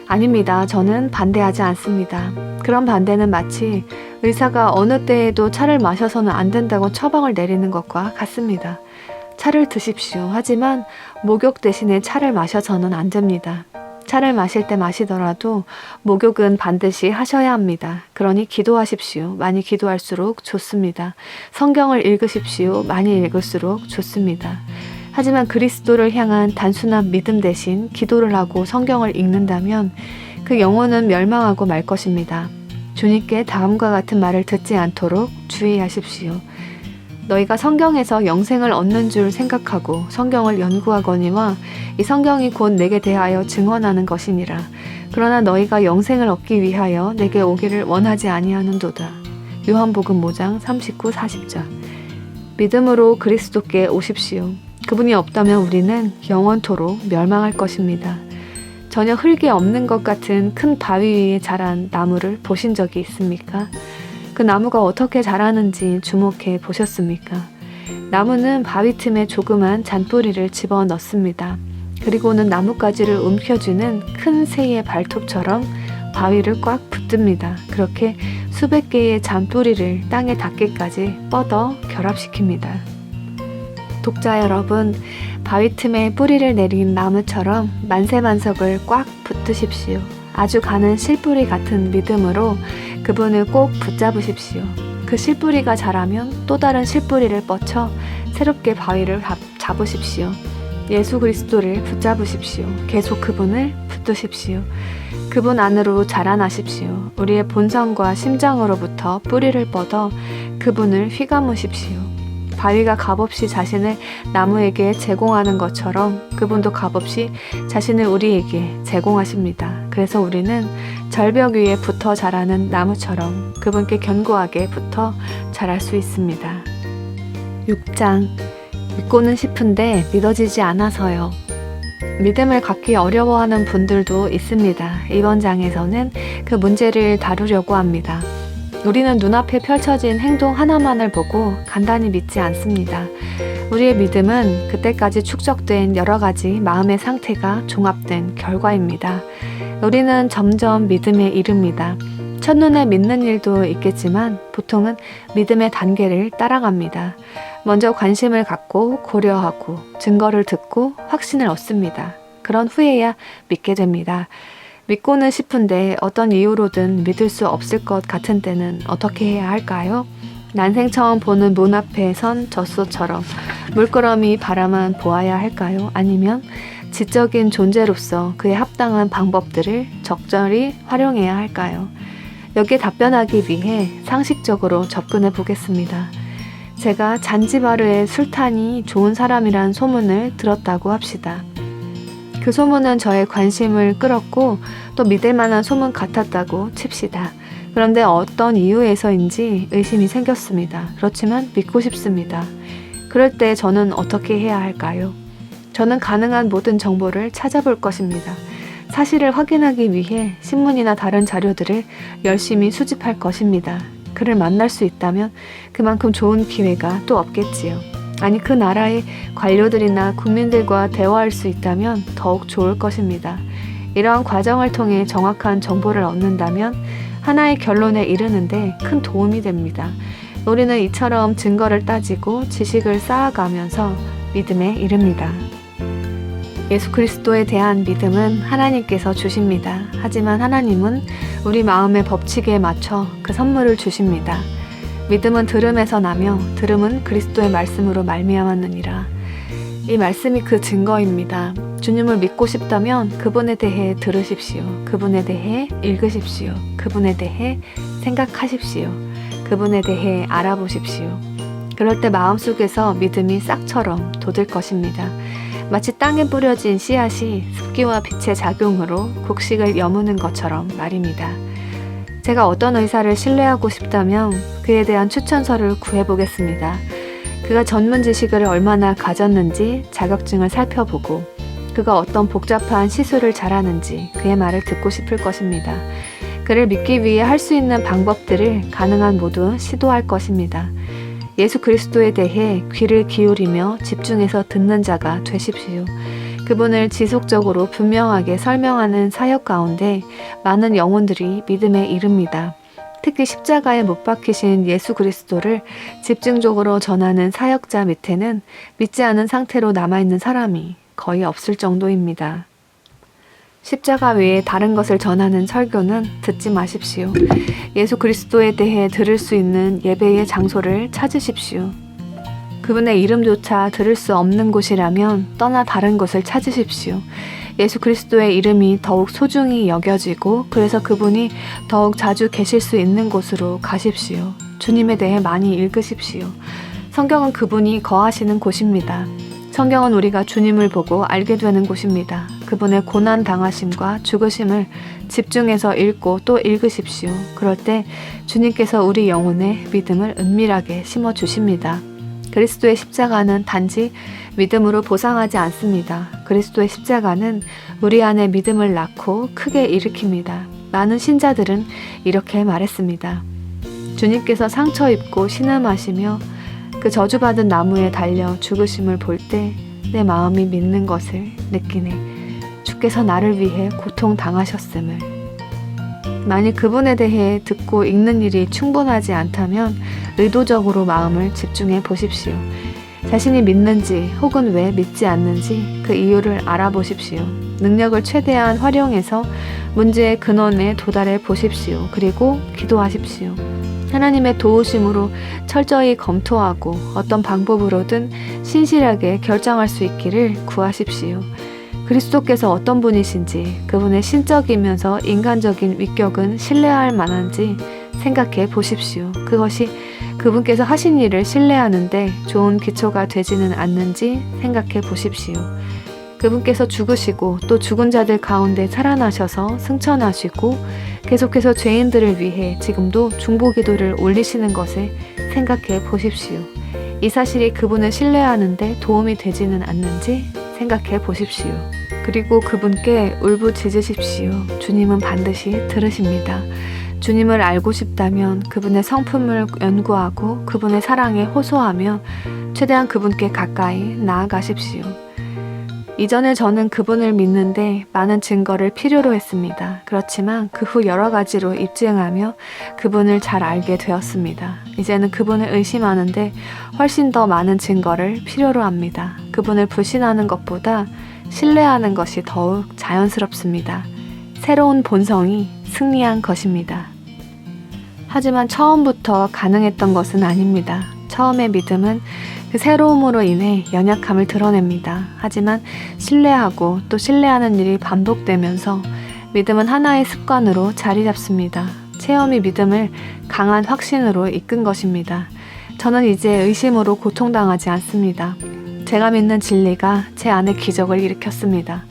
아닙니다. 저는 반대하지 않습니다. 그런 반대는 마치 의사가 어느 때에도 차를 마셔서는 안 된다고 처방을 내리는 것과 같습니다. 차를 드십시오. 하지만 목욕 대신에 차를 마셔서는 안 됩니다. 차를 마실 때 마시더라도 목욕은 반드시 하셔야 합니다. 그러니 기도하십시오. 많이 기도할수록 좋습니다. 성경을 읽으십시오. 많이 읽을수록 좋습니다. 하지만 그리스도를 향한 단순한 믿음 대신 기도를 하고 성경을 읽는다면 그 영혼은 멸망하고 말 것입니다. 주님께 다음과 같은 말을 듣지 않도록 주의하십시오. 너희가 성경에서 영생을 얻는 줄 생각하고 성경을 연구하거니와 이 성경이 곧 내게 대하여 증언하는 것이니라. 그러나 너희가 영생을 얻기 위하여 내게 오기를 원하지 아니하는도다. 요한복음 5장 39, 40절. 믿음으로 그리스도께 오십시오. 그분이 없다면 우리는 영원토록 멸망할 것입니다. 전혀 흙이 없는 것 같은 큰 바위 위에 자란 나무를 보신 적이 있습니까? 그 나무가 어떻게 자라는지 주목해 보셨습니까? 나무는 바위 틈에 조그만 잔뿌리를 집어 넣습니다. 그리고는 나뭇가지를 움켜쥐는 큰 새의 발톱처럼 바위를 꽉 붙듭니다. 그렇게 수백 개의 잔뿌리를 땅에 닿기까지 뻗어 결합시킵니다. 독자 여러분, 바위 틈에 뿌리를 내린 나무처럼 만세만석을 꽉 붙드십시오. 아주 가는 실뿌리 같은 믿음으로 그분을 꼭 붙잡으십시오. 그 실뿌리가 자라면 또 다른 실뿌리를 뻗쳐 새롭게 바위를 잡으십시오. 예수 그리스도를 붙잡으십시오. 계속 그분을 붙드십시오. 그분 안으로 자라나십시오. 우리의 본성과 심장으로부터 뿌리를 뻗어 그분을 휘감으십시오. 바위가 값없이 자신을 나무에게 제공하는 것처럼 그분도 값없이 자신을 우리에게 제공하십니다. 그래서 우리는 절벽 위에 붙어 자라는 나무처럼 그분께 견고하게 붙어 자랄 수 있습니다. 6장. 믿고는 싶은데 믿어지지 않아서요. 믿음을 갖기 어려워하는 분들도 있습니다. 이번 장에서는 그 문제를 다루려고 합니다. 우리는 눈앞에 펼쳐진 행동 하나만을 보고 간단히 믿지 않습니다. 우리의 믿음은 그때까지 축적된 여러 가지 마음의 상태가 종합된 결과입니다. 우리는 점점 믿음에 이릅니다. 첫눈에 믿는 일도 있겠지만 보통은 믿음의 단계를 따라갑니다. 먼저 관심을 갖고 고려하고 증거를 듣고 확신을 얻습니다. 그런 후에야 믿게 됩니다. 믿고는 싶은데 어떤 이유로든 믿을 수 없을 것 같은 때는 어떻게 해야 할까요? 난생 처음 보는 문 앞에 선 젖소처럼 물끄러미 바라만 보아야 할까요? 아니면 지적인 존재로서 그에 합당한 방법들을 적절히 활용해야 할까요? 여기에 답변하기 위해 상식적으로 접근해 보겠습니다. 제가 잔지바르의 술탄이 좋은 사람이란 소문을 들었다고 합시다. 그 소문은 저의 관심을 끌었고 또 믿을 만한 소문 같았다고 칩시다. 그런데 어떤 이유에서인지 의심이 생겼습니다. 그렇지만 믿고 싶습니다. 그럴 때 저는 어떻게 해야 할까요? 저는 가능한 모든 정보를 찾아볼 것입니다. 사실을 확인하기 위해 신문이나 다른 자료들을 열심히 수집할 것입니다. 그를 만날 수 있다면 그만큼 좋은 기회가 또 없겠지요. 아니, 그 나라의 관료들이나 국민들과 대화할 수 있다면 더욱 좋을 것입니다. 이러한 과정을 통해 정확한 정보를 얻는다면 하나의 결론에 이르는데 큰 도움이 됩니다. 우리는 이처럼 증거를 따지고 지식을 쌓아가면서 믿음에 이릅니다. 예수 그리스도에 대한 믿음은 하나님께서 주십니다. 하지만 하나님은 우리 마음의 법칙에 맞춰 그 선물을 주십니다. 믿음은 들음에서 나며 들음은 그리스도의 말씀으로 말미암았느니라. 이 말씀이 그 증거입니다. 주님을 믿고 싶다면 그분에 대해 들으십시오. 그분에 대해 읽으십시오. 그분에 대해 생각하십시오. 그분에 대해 알아보십시오. 그럴 때 마음속에서 믿음이 싹처럼 돋을 것입니다. 마치 땅에 뿌려진 씨앗이 습기와 빛의 작용으로 곡식을 여무는 것처럼 말입니다. 제가 어떤 의사를 신뢰하고 싶다면 그에 대한 추천서를 구해보겠습니다. 그가 전문 지식을 얼마나 가졌는지 자격증을 살펴보고 그가 어떤 복잡한 시술을 잘하는지 그의 말을 듣고 싶을 것입니다. 그를 믿기 위해 할 수 있는 방법들을 가능한 모두 시도할 것입니다. 예수 그리스도에 대해 귀를 기울이며 집중해서 듣는 자가 되십시오. 그분을 지속적으로 분명하게 설명하는 사역 가운데 많은 영혼들이 믿음에 이릅니다. 특히 십자가에 못 박히신 예수 그리스도를 집중적으로 전하는 사역자 밑에는 믿지 않은 상태로 남아있는 사람이 거의 없을 정도입니다. 십자가 외에 다른 것을 전하는 설교는 듣지 마십시오. 예수 그리스도에 대해 들을 수 있는 예배의 장소를 찾으십시오. 그분의 이름조차 들을 수 없는 곳이라면 떠나 다른 곳을 찾으십시오. 예수 그리스도의 이름이 더욱 소중히 여겨지고 그래서 그분이 더욱 자주 계실 수 있는 곳으로 가십시오. 주님에 대해 많이 읽으십시오. 성경은 그분이 거하시는 곳입니다. 성경은 우리가 주님을 보고 알게 되는 곳입니다. 그분의 고난 당하심과 죽으심을 집중해서 읽고 또 읽으십시오. 그럴 때 주님께서 우리 영혼에 믿음을 은밀하게 심어주십니다. 그리스도의 십자가는 단지 믿음으로 보상하지 않습니다. 그리스도의 십자가는 우리 안에 믿음을 낳고 크게 일으킵니다. 많은 신자들은 이렇게 말했습니다. 주님께서 상처 입고 신음하시며 그 저주받은 나무에 달려 죽으심을 볼 때 내 마음이 믿는 것을 느끼네. 주께서 나를 위해 고통당하셨음을. 만일 그분에 대해 듣고 읽는 일이 충분하지 않다면 의도적으로 마음을 집중해 보십시오. 자신이 믿는지 혹은 왜 믿지 않는지 그 이유를 알아보십시오. 능력을 최대한 활용해서 문제의 근원에 도달해 보십시오. 그리고 기도하십시오. 하나님의 도우심으로 철저히 검토하고 어떤 방법으로든 신실하게 결정할 수 있기를 구하십시오. 그리스도께서 어떤 분이신지 그분의 신적이면서 인간적인 위격은 신뢰할 만한지 생각해 보십시오. 그것이 그분께서 하신 일을 신뢰하는데 좋은 기초가 되지는 않는지 생각해 보십시오. 그분께서 죽으시고 또 죽은 자들 가운데 살아나셔서 승천하시고 계속해서 죄인들을 위해 지금도 중보기도를 올리시는 것을 생각해 보십시오. 이 사실이 그분을 신뢰하는데 도움이 되지는 않는지 생각해 보십시오. 그리고 그분께 울부짖으십시오. 주님은 반드시 들으십니다. 주님을 알고 싶다면 그분의 성품을 연구하고 그분의 사랑에 호소하며 최대한 그분께 가까이 나아가십시오. 이전에 저는 그분을 믿는데 많은 증거를 필요로 했습니다. 그렇지만 그 후 여러 가지로 입증하며 그분을 잘 알게 되었습니다. 이제는 그분을 의심하는데 훨씬 더 많은 증거를 필요로 합니다. 그분을 불신하는 것보다 신뢰하는 것이 더욱 자연스럽습니다. 새로운 본성이 승리한 것입니다. 하지만 처음부터 가능했던 것은 아닙니다. 처음의 믿음은 그 새로움으로 인해 연약함을 드러냅니다. 하지만 신뢰하고 또 신뢰하는 일이 반복되면서 믿음은 하나의 습관으로 자리 잡습니다. 체험이 믿음을 강한 확신으로 이끈 것입니다. 저는 이제 의심으로 고통당하지 않습니다. 제가 믿는 진리가 제 안에 기적을 일으켰습니다.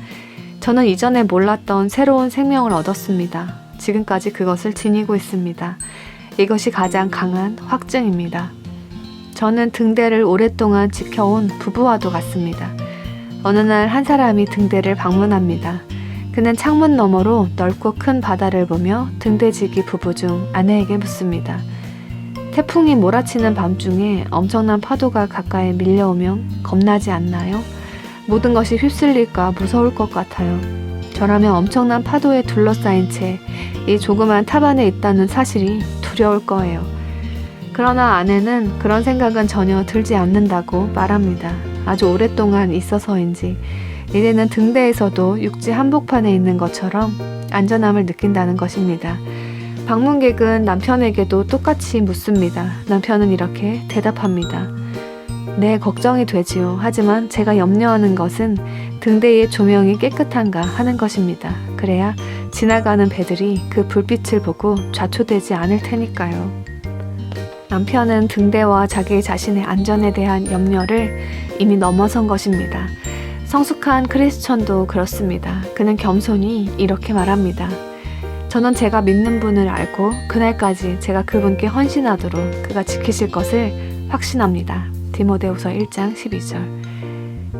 저는 이전에 몰랐던 새로운 생명을 얻었습니다. 지금까지 그것을 지니고 있습니다. 이것이 가장 강한 확증입니다. 저는 등대를 오랫동안 지켜온 부부와도 같습니다. 어느 날 한 사람이 등대를 방문합니다. 그는 창문 너머로 넓고 큰 바다를 보며 등대지기 부부 중 아내에게 묻습니다. 태풍이 몰아치는 밤중에 엄청난 파도가 가까이 밀려오면 겁나지 않나요? 모든 것이 휩쓸릴까 무서울 것 같아요. 저라면 엄청난 파도에 둘러싸인 채 이 조그만 탑 안에 있다는 사실이 두려울 거예요. 그러나 아내는 그런 생각은 전혀 들지 않는다고 말합니다. 아주 오랫동안 있어서인지 이제는 등대에서도 육지 한복판에 있는 것처럼 안전함을 느낀다는 것입니다. 방문객은 남편에게도 똑같이 묻습니다. 남편은 이렇게 대답합니다. 네, 걱정이 되지요. 하지만 제가 염려하는 것은 등대의 조명이 깨끗한가 하는 것입니다. 그래야 지나가는 배들이 그 불빛을 보고 좌초되지 않을 테니까요. 남편은 등대와 자기 자신의 안전에 대한 염려를 이미 넘어선 것입니다. 성숙한 크리스천도 그렇습니다. 그는 겸손히 이렇게 말합니다. 저는 제가 믿는 분을 알고 그날까지 제가 그분께 헌신하도록 그가 지키실 것을 확신합니다. 디모데후서 1장 12절.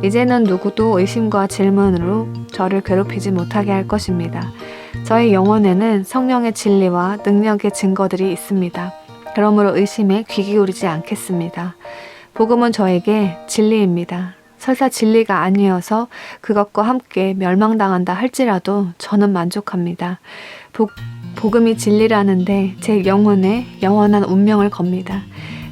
이제는 누구도 의심과 질문으로 저를 괴롭히지 못하게 할 것입니다. 저의 영혼에는 성령의 진리와 능력의 증거들이 있습니다. 그러므로 의심에 귀 기울이지 않겠습니다. 복음은 저에게 진리입니다. 설사 진리가 아니어서 그것과 함께 멸망당한다 할지라도 저는 만족합니다. 복음이 진리라는데 제 영혼에 영원한 운명을 겁니다.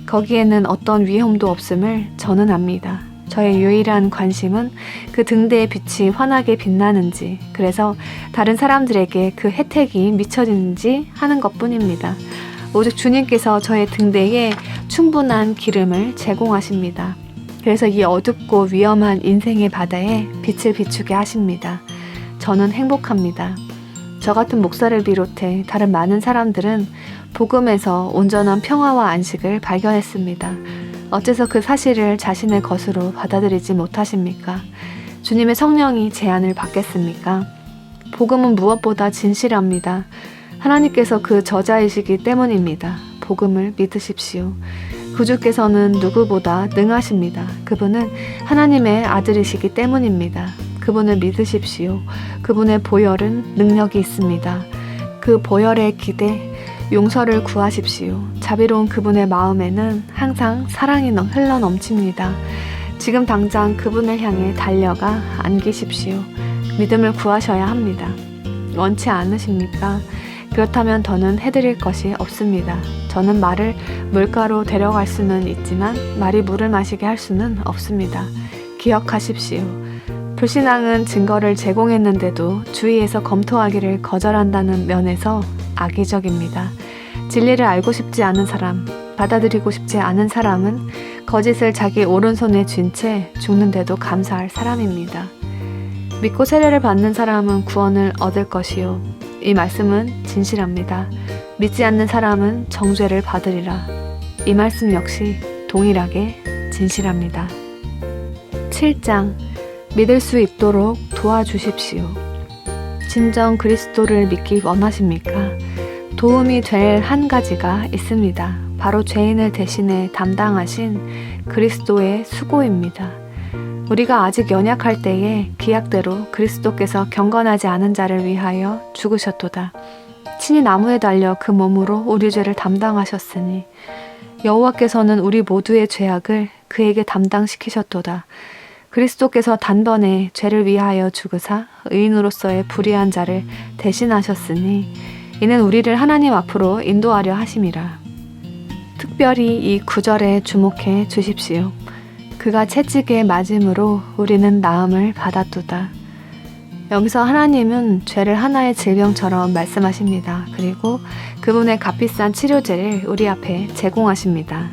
거기에는 어떤 위험도 없음을 저는 압니다. 저의 유일한 관심은 그 등대의 빛이 환하게 빛나는지, 그래서 다른 사람들에게 그 혜택이 미쳐지는지 하는 것뿐입니다. 오직 주님께서 저의 등대에 충분한 기름을 제공하십니다. 그래서 이 어둡고 위험한 인생의 바다에 빛을 비추게 하십니다. 저는 행복합니다. 저 같은 목사를 비롯해 다른 많은 사람들은 복음에서 온전한 평화와 안식을 발견했습니다. 어째서 그 사실을 자신의 것으로 받아들이지 못하십니까? 주님의 성령이 제안을 받겠습니까? 복음은 무엇보다 진실합니다. 하나님께서 그 저자이시기 때문입니다. 복음을 믿으십시오. 구주께서는 누구보다 능하십니다. 그분은 하나님의 아들이시기 때문입니다. 그분을 믿으십시오. 그분의 보혈은 능력이 있습니다. 그 보혈에 기대 용서를 구하십시오. 자비로운 그분의 마음에는 항상 사랑이 흘러 넘칩니다. 지금 당장 그분을 향해 달려가 안기십시오. 믿음을 구하셔야 합니다. 원치 않으십니까? 그렇다면 더는 해드릴 것이 없습니다. 저는 말을 물가로 데려갈 수는 있지만 말이 물을 마시게 할 수는 없습니다. 기억하십시오. 불신앙은 증거를 제공했는데도 주위에서 검토하기를 거절한다는 면에서 악의적입니다. 진리를 알고 싶지 않은 사람, 받아들이고 싶지 않은 사람은 거짓을 자기 오른손에 쥔 채 죽는데도 감사할 사람입니다. 믿고 세례를 받는 사람은 구원을 얻을 것이요. 이 말씀은 진실합니다. 믿지 않는 사람은 정죄를 받으리라. 이 말씀 역시 동일하게 진실합니다. 7장 믿을 수 있도록 도와주십시오. 진정 그리스도를 믿기 원하십니까? 도움이 될 한 가지가 있습니다. 바로 죄인을 대신해 담당하신 그리스도의 수고입니다. 우리가 아직 연약할 때에 기약대로 그리스도께서 경건하지 않은 자를 위하여 죽으셨도다. 친히 나무에 달려 그 몸으로 우리 죄를 담당하셨으니 여호와께서는 우리 모두의 죄악을 그에게 담당시키셨도다. 그리스도께서 단번에 죄를 위하여 죽으사 의인으로서의 불의한 자를 대신하셨으니 이는 우리를 하나님 앞으로 인도하려 하심이라. 특별히 이 구절에 주목해 주십시오. 그가 채찍에 맞음으로 우리는 나음을 받았도다. 여기서 하나님은 죄를 하나의 질병처럼 말씀하십니다. 그리고 그분의 값비싼 치료제를 우리 앞에 제공하십니다.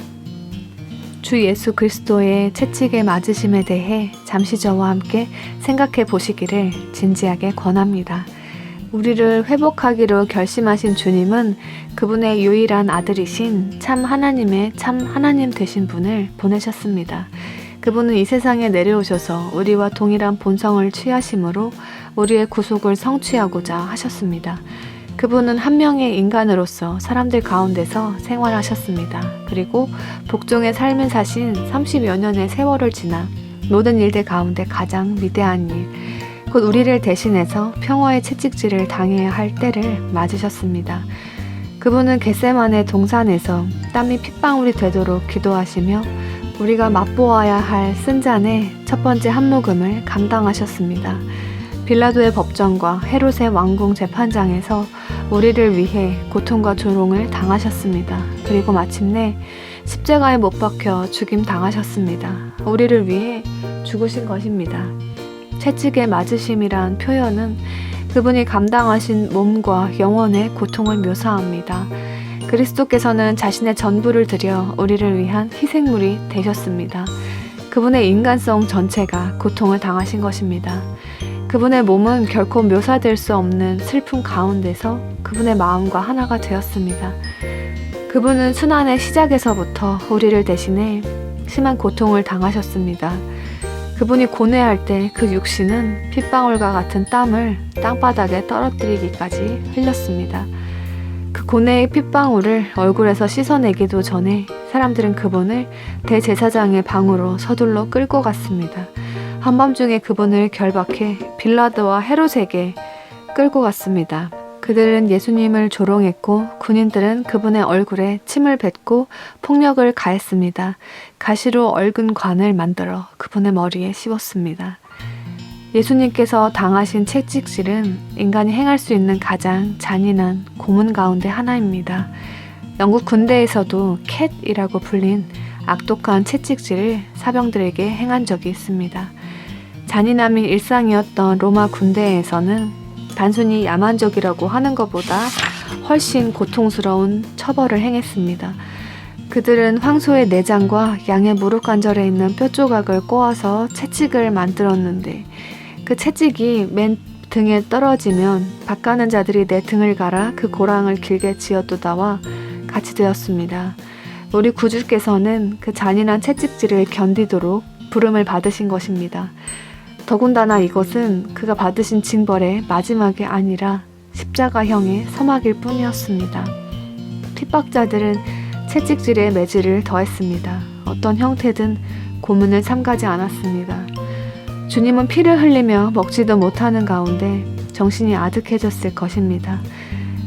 주 예수 그리스도의 채찍에 맞으심에 대해 잠시 저와 함께 생각해 보시기를 진지하게 권합니다. 우리를 회복하기로 결심하신 주님은 그분의 유일한 아들이신 참 하나님의 참 하나님 되신 분을 보내셨습니다. 그분은 이 세상에 내려오셔서 우리와 동일한 본성을 취하심으로 우리의 구속을 성취하고자 하셨습니다. 그분은 한 명의 인간으로서 사람들 가운데서 생활하셨습니다. 그리고 복종의 삶을 사신 30여 년의 세월을 지나 모든 일들 가운데 가장 위대한 일, 곧 우리를 대신해서 평화의 채찍질을 당해야 할 때를 맞으셨습니다. 그분은 겟세마네 동산에서 땀이 핏방울이 되도록 기도하시며 우리가 맛보아야 할 쓴잔의 첫 번째 한 모금을 감당하셨습니다. 빌라도의 법정과 헤롯의 왕궁 재판장에서 우리를 위해 고통과 조롱을 당하셨습니다. 그리고 마침내 십자가에 못 박혀 죽임 당하셨습니다. 우리를 위해 죽으신 것입니다. 채찍에 맞으심이란 표현은 그분이 감당하신 몸과 영혼의 고통을 묘사합니다. 그리스도께서는 자신의 전부를 들여 우리를 위한 희생물이 되셨습니다. 그분의 인간성 전체가 고통을 당하신 것입니다. 그분의 몸은 결코 묘사될 수 없는 슬픔 가운데서 그분의 마음과 하나가 되었습니다. 그분은 순환의 시작에서부터 우리를 대신해 심한 고통을 당하셨습니다. 그분이 고뇌할 때 그 육신은 핏방울과 같은 땀을 땅바닥에 떨어뜨리기까지 흘렸습니다. 그 고뇌의 핏방울을 얼굴에서 씻어내기도 전에 사람들은 그분을 대제사장의 방으로 서둘러 끌고 갔습니다. 한밤중에 그분을 결박해 빌라도와 헤롯에게 끌고 갔습니다. 그들은 예수님을 조롱했고 군인들은 그분의 얼굴에 침을 뱉고 폭력을 가했습니다. 가시로 얽은 관을 만들어 그분의 머리에 씌웠습니다. 예수님께서 당하신 채찍질은 인간이 행할 수 있는 가장 잔인한 고문 가운데 하나입니다. 영국 군대에서도 캣이라고 불린 악독한 채찍질을 사병들에게 행한 적이 있습니다. 잔인함이 일상이었던 로마 군대에서는 단순히 야만적이라고 하는 것보다 훨씬 고통스러운 처벌을 행했습니다. 그들은 황소의 내장과 양의 무릎 관절에 있는 뼈 조각을 꼬아서 채찍을 만들었는데 그 채찍이 맨 등에 떨어지면 밭가는 자들이 내 등을 갈아 그 고랑을 길게 지어두다와 같이 되었습니다. 우리 구주께서는 그 잔인한 채찍질을 견디도록 부름을 받으신 것입니다. 더군다나 이것은 그가 받으신 징벌의 마지막이 아니라 십자가형의 서막일 뿐이었습니다. 핍박자들은 채찍질에 매질을 더했습니다. 어떤 형태든 고문을 삼가지 않았습니다. 주님은 피를 흘리며 먹지도 못하는 가운데 정신이 아득해졌을 것입니다.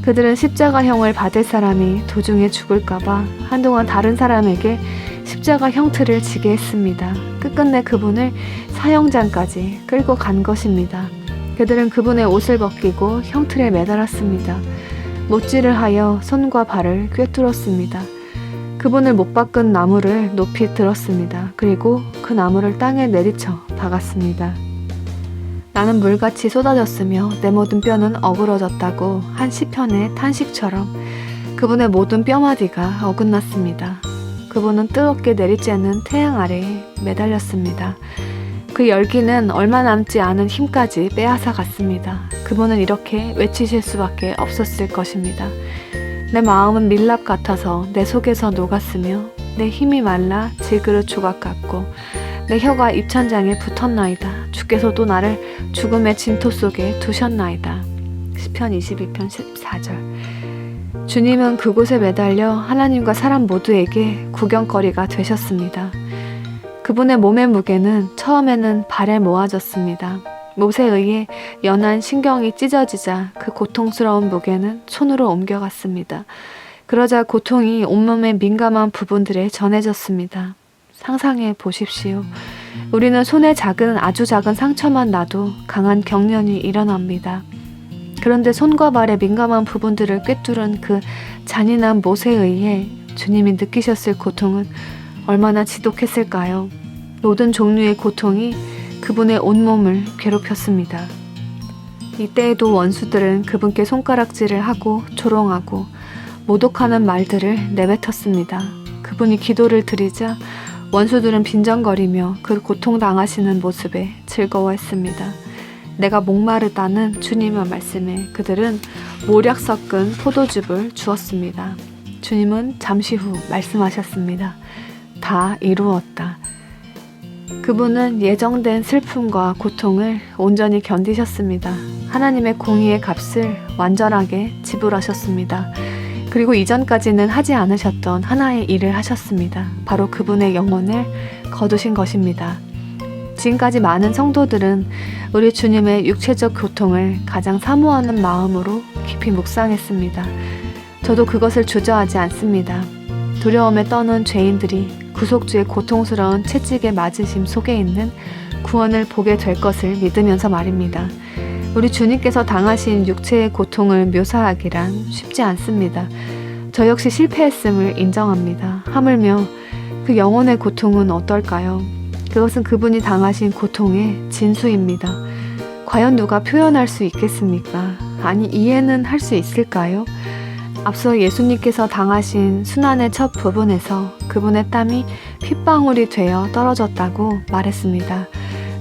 그들은 십자가형을 받을 사람이 도중에 죽을까봐 한동안 다른 사람에게 십자가 형틀을 지게 했습니다. 끝끝내 그분을 사형장까지 끌고 간 것입니다. 그들은 그분의 옷을 벗기고 형틀에 매달았습니다. 못질을 하여 손과 발을 꿰뚫었습니다. 그분을 못 박은 나무를 높이 들었습니다. 그리고 그 나무를 땅에 내리쳐 박았습니다. 나는 물같이 쏟아졌으며 내 모든 뼈는 어그러졌다고 한 시편의 탄식처럼 그분의 모든 뼈마디가 어긋났습니다. 그분은 뜨겁게 내리쬐는 태양 아래에 매달렸습니다. 그 열기는 얼마 남지 않은 힘까지 빼앗아 갔습니다. 그분은 이렇게 외치실 수밖에 없었을 것입니다. 내 마음은 밀랍 같아서 내 속에서 녹았으며 내 힘이 말라 질그릇 조각 같고 내 혀가 입천장에 붙었나이다. 주께서도 나를 죽음의 진토 속에 두셨나이다. 시편 22편 14절. 주님은 그곳에 매달려 하나님과 사람 모두에게 구경거리가 되셨습니다. 그분의 몸의 무게는 처음에는 발에 모아졌습니다. 못에 의해 연한 신경이 찢어지자 그 고통스러운 무게는 손으로 옮겨갔습니다. 그러자 고통이 온몸의 민감한 부분들에 전해졌습니다. 상상해 보십시오. 우리는 손에 작은 아주 작은 상처만 나도 강한 경련이 일어납니다. 그런데 손과 발의 민감한 부분들을 꿰뚫은 그 잔인한 못에 의해 주님이 느끼셨을 고통은 얼마나 지독했을까요? 모든 종류의 고통이 그분의 온몸을 괴롭혔습니다. 이때에도 원수들은 그분께 손가락질을 하고 조롱하고 모독하는 말들을 내뱉었습니다. 그분이 기도를 드리자 원수들은 빈정거리며 그 고통당하시는 모습에 즐거워했습니다. 내가 목마르다는 주님의 말씀에 그들은 모략 섞은 포도즙을 주었습니다. 주님은 잠시 후 말씀하셨습니다. 다 이루었다. 그분은 예정된 슬픔과 고통을 온전히 견디셨습니다. 하나님의 공의의 값을 완전하게 지불하셨습니다. 그리고 이전까지는 하지 않으셨던 하나의 일을 하셨습니다. 바로 그분의 영혼을 거두신 것입니다. 지금까지 많은 성도들은 우리 주님의 육체적 고통을 가장 사모하는 마음으로 깊이 묵상했습니다. 저도 그것을 주저하지 않습니다. 두려움에 떠는 죄인들이 구속주의 고통스러운 채찍에 맞으심 속에 있는 구원을 보게 될 것을 믿으면서 말입니다. 우리 주님께서 당하신 육체의 고통을 묘사하기란 쉽지 않습니다. 저 역시 실패했음을 인정합니다. 하물며 그 영혼의 고통은 어떨까요? 그것은 그분이 당하신 고통의 진수입니다. 과연 누가 표현할 수 있겠습니까? 아니, 이해는 할 수 있을까요? 앞서 예수님께서 당하신 순환의 첫 부분에서 그분의 땀이 핏방울이 되어 떨어졌다고 말했습니다.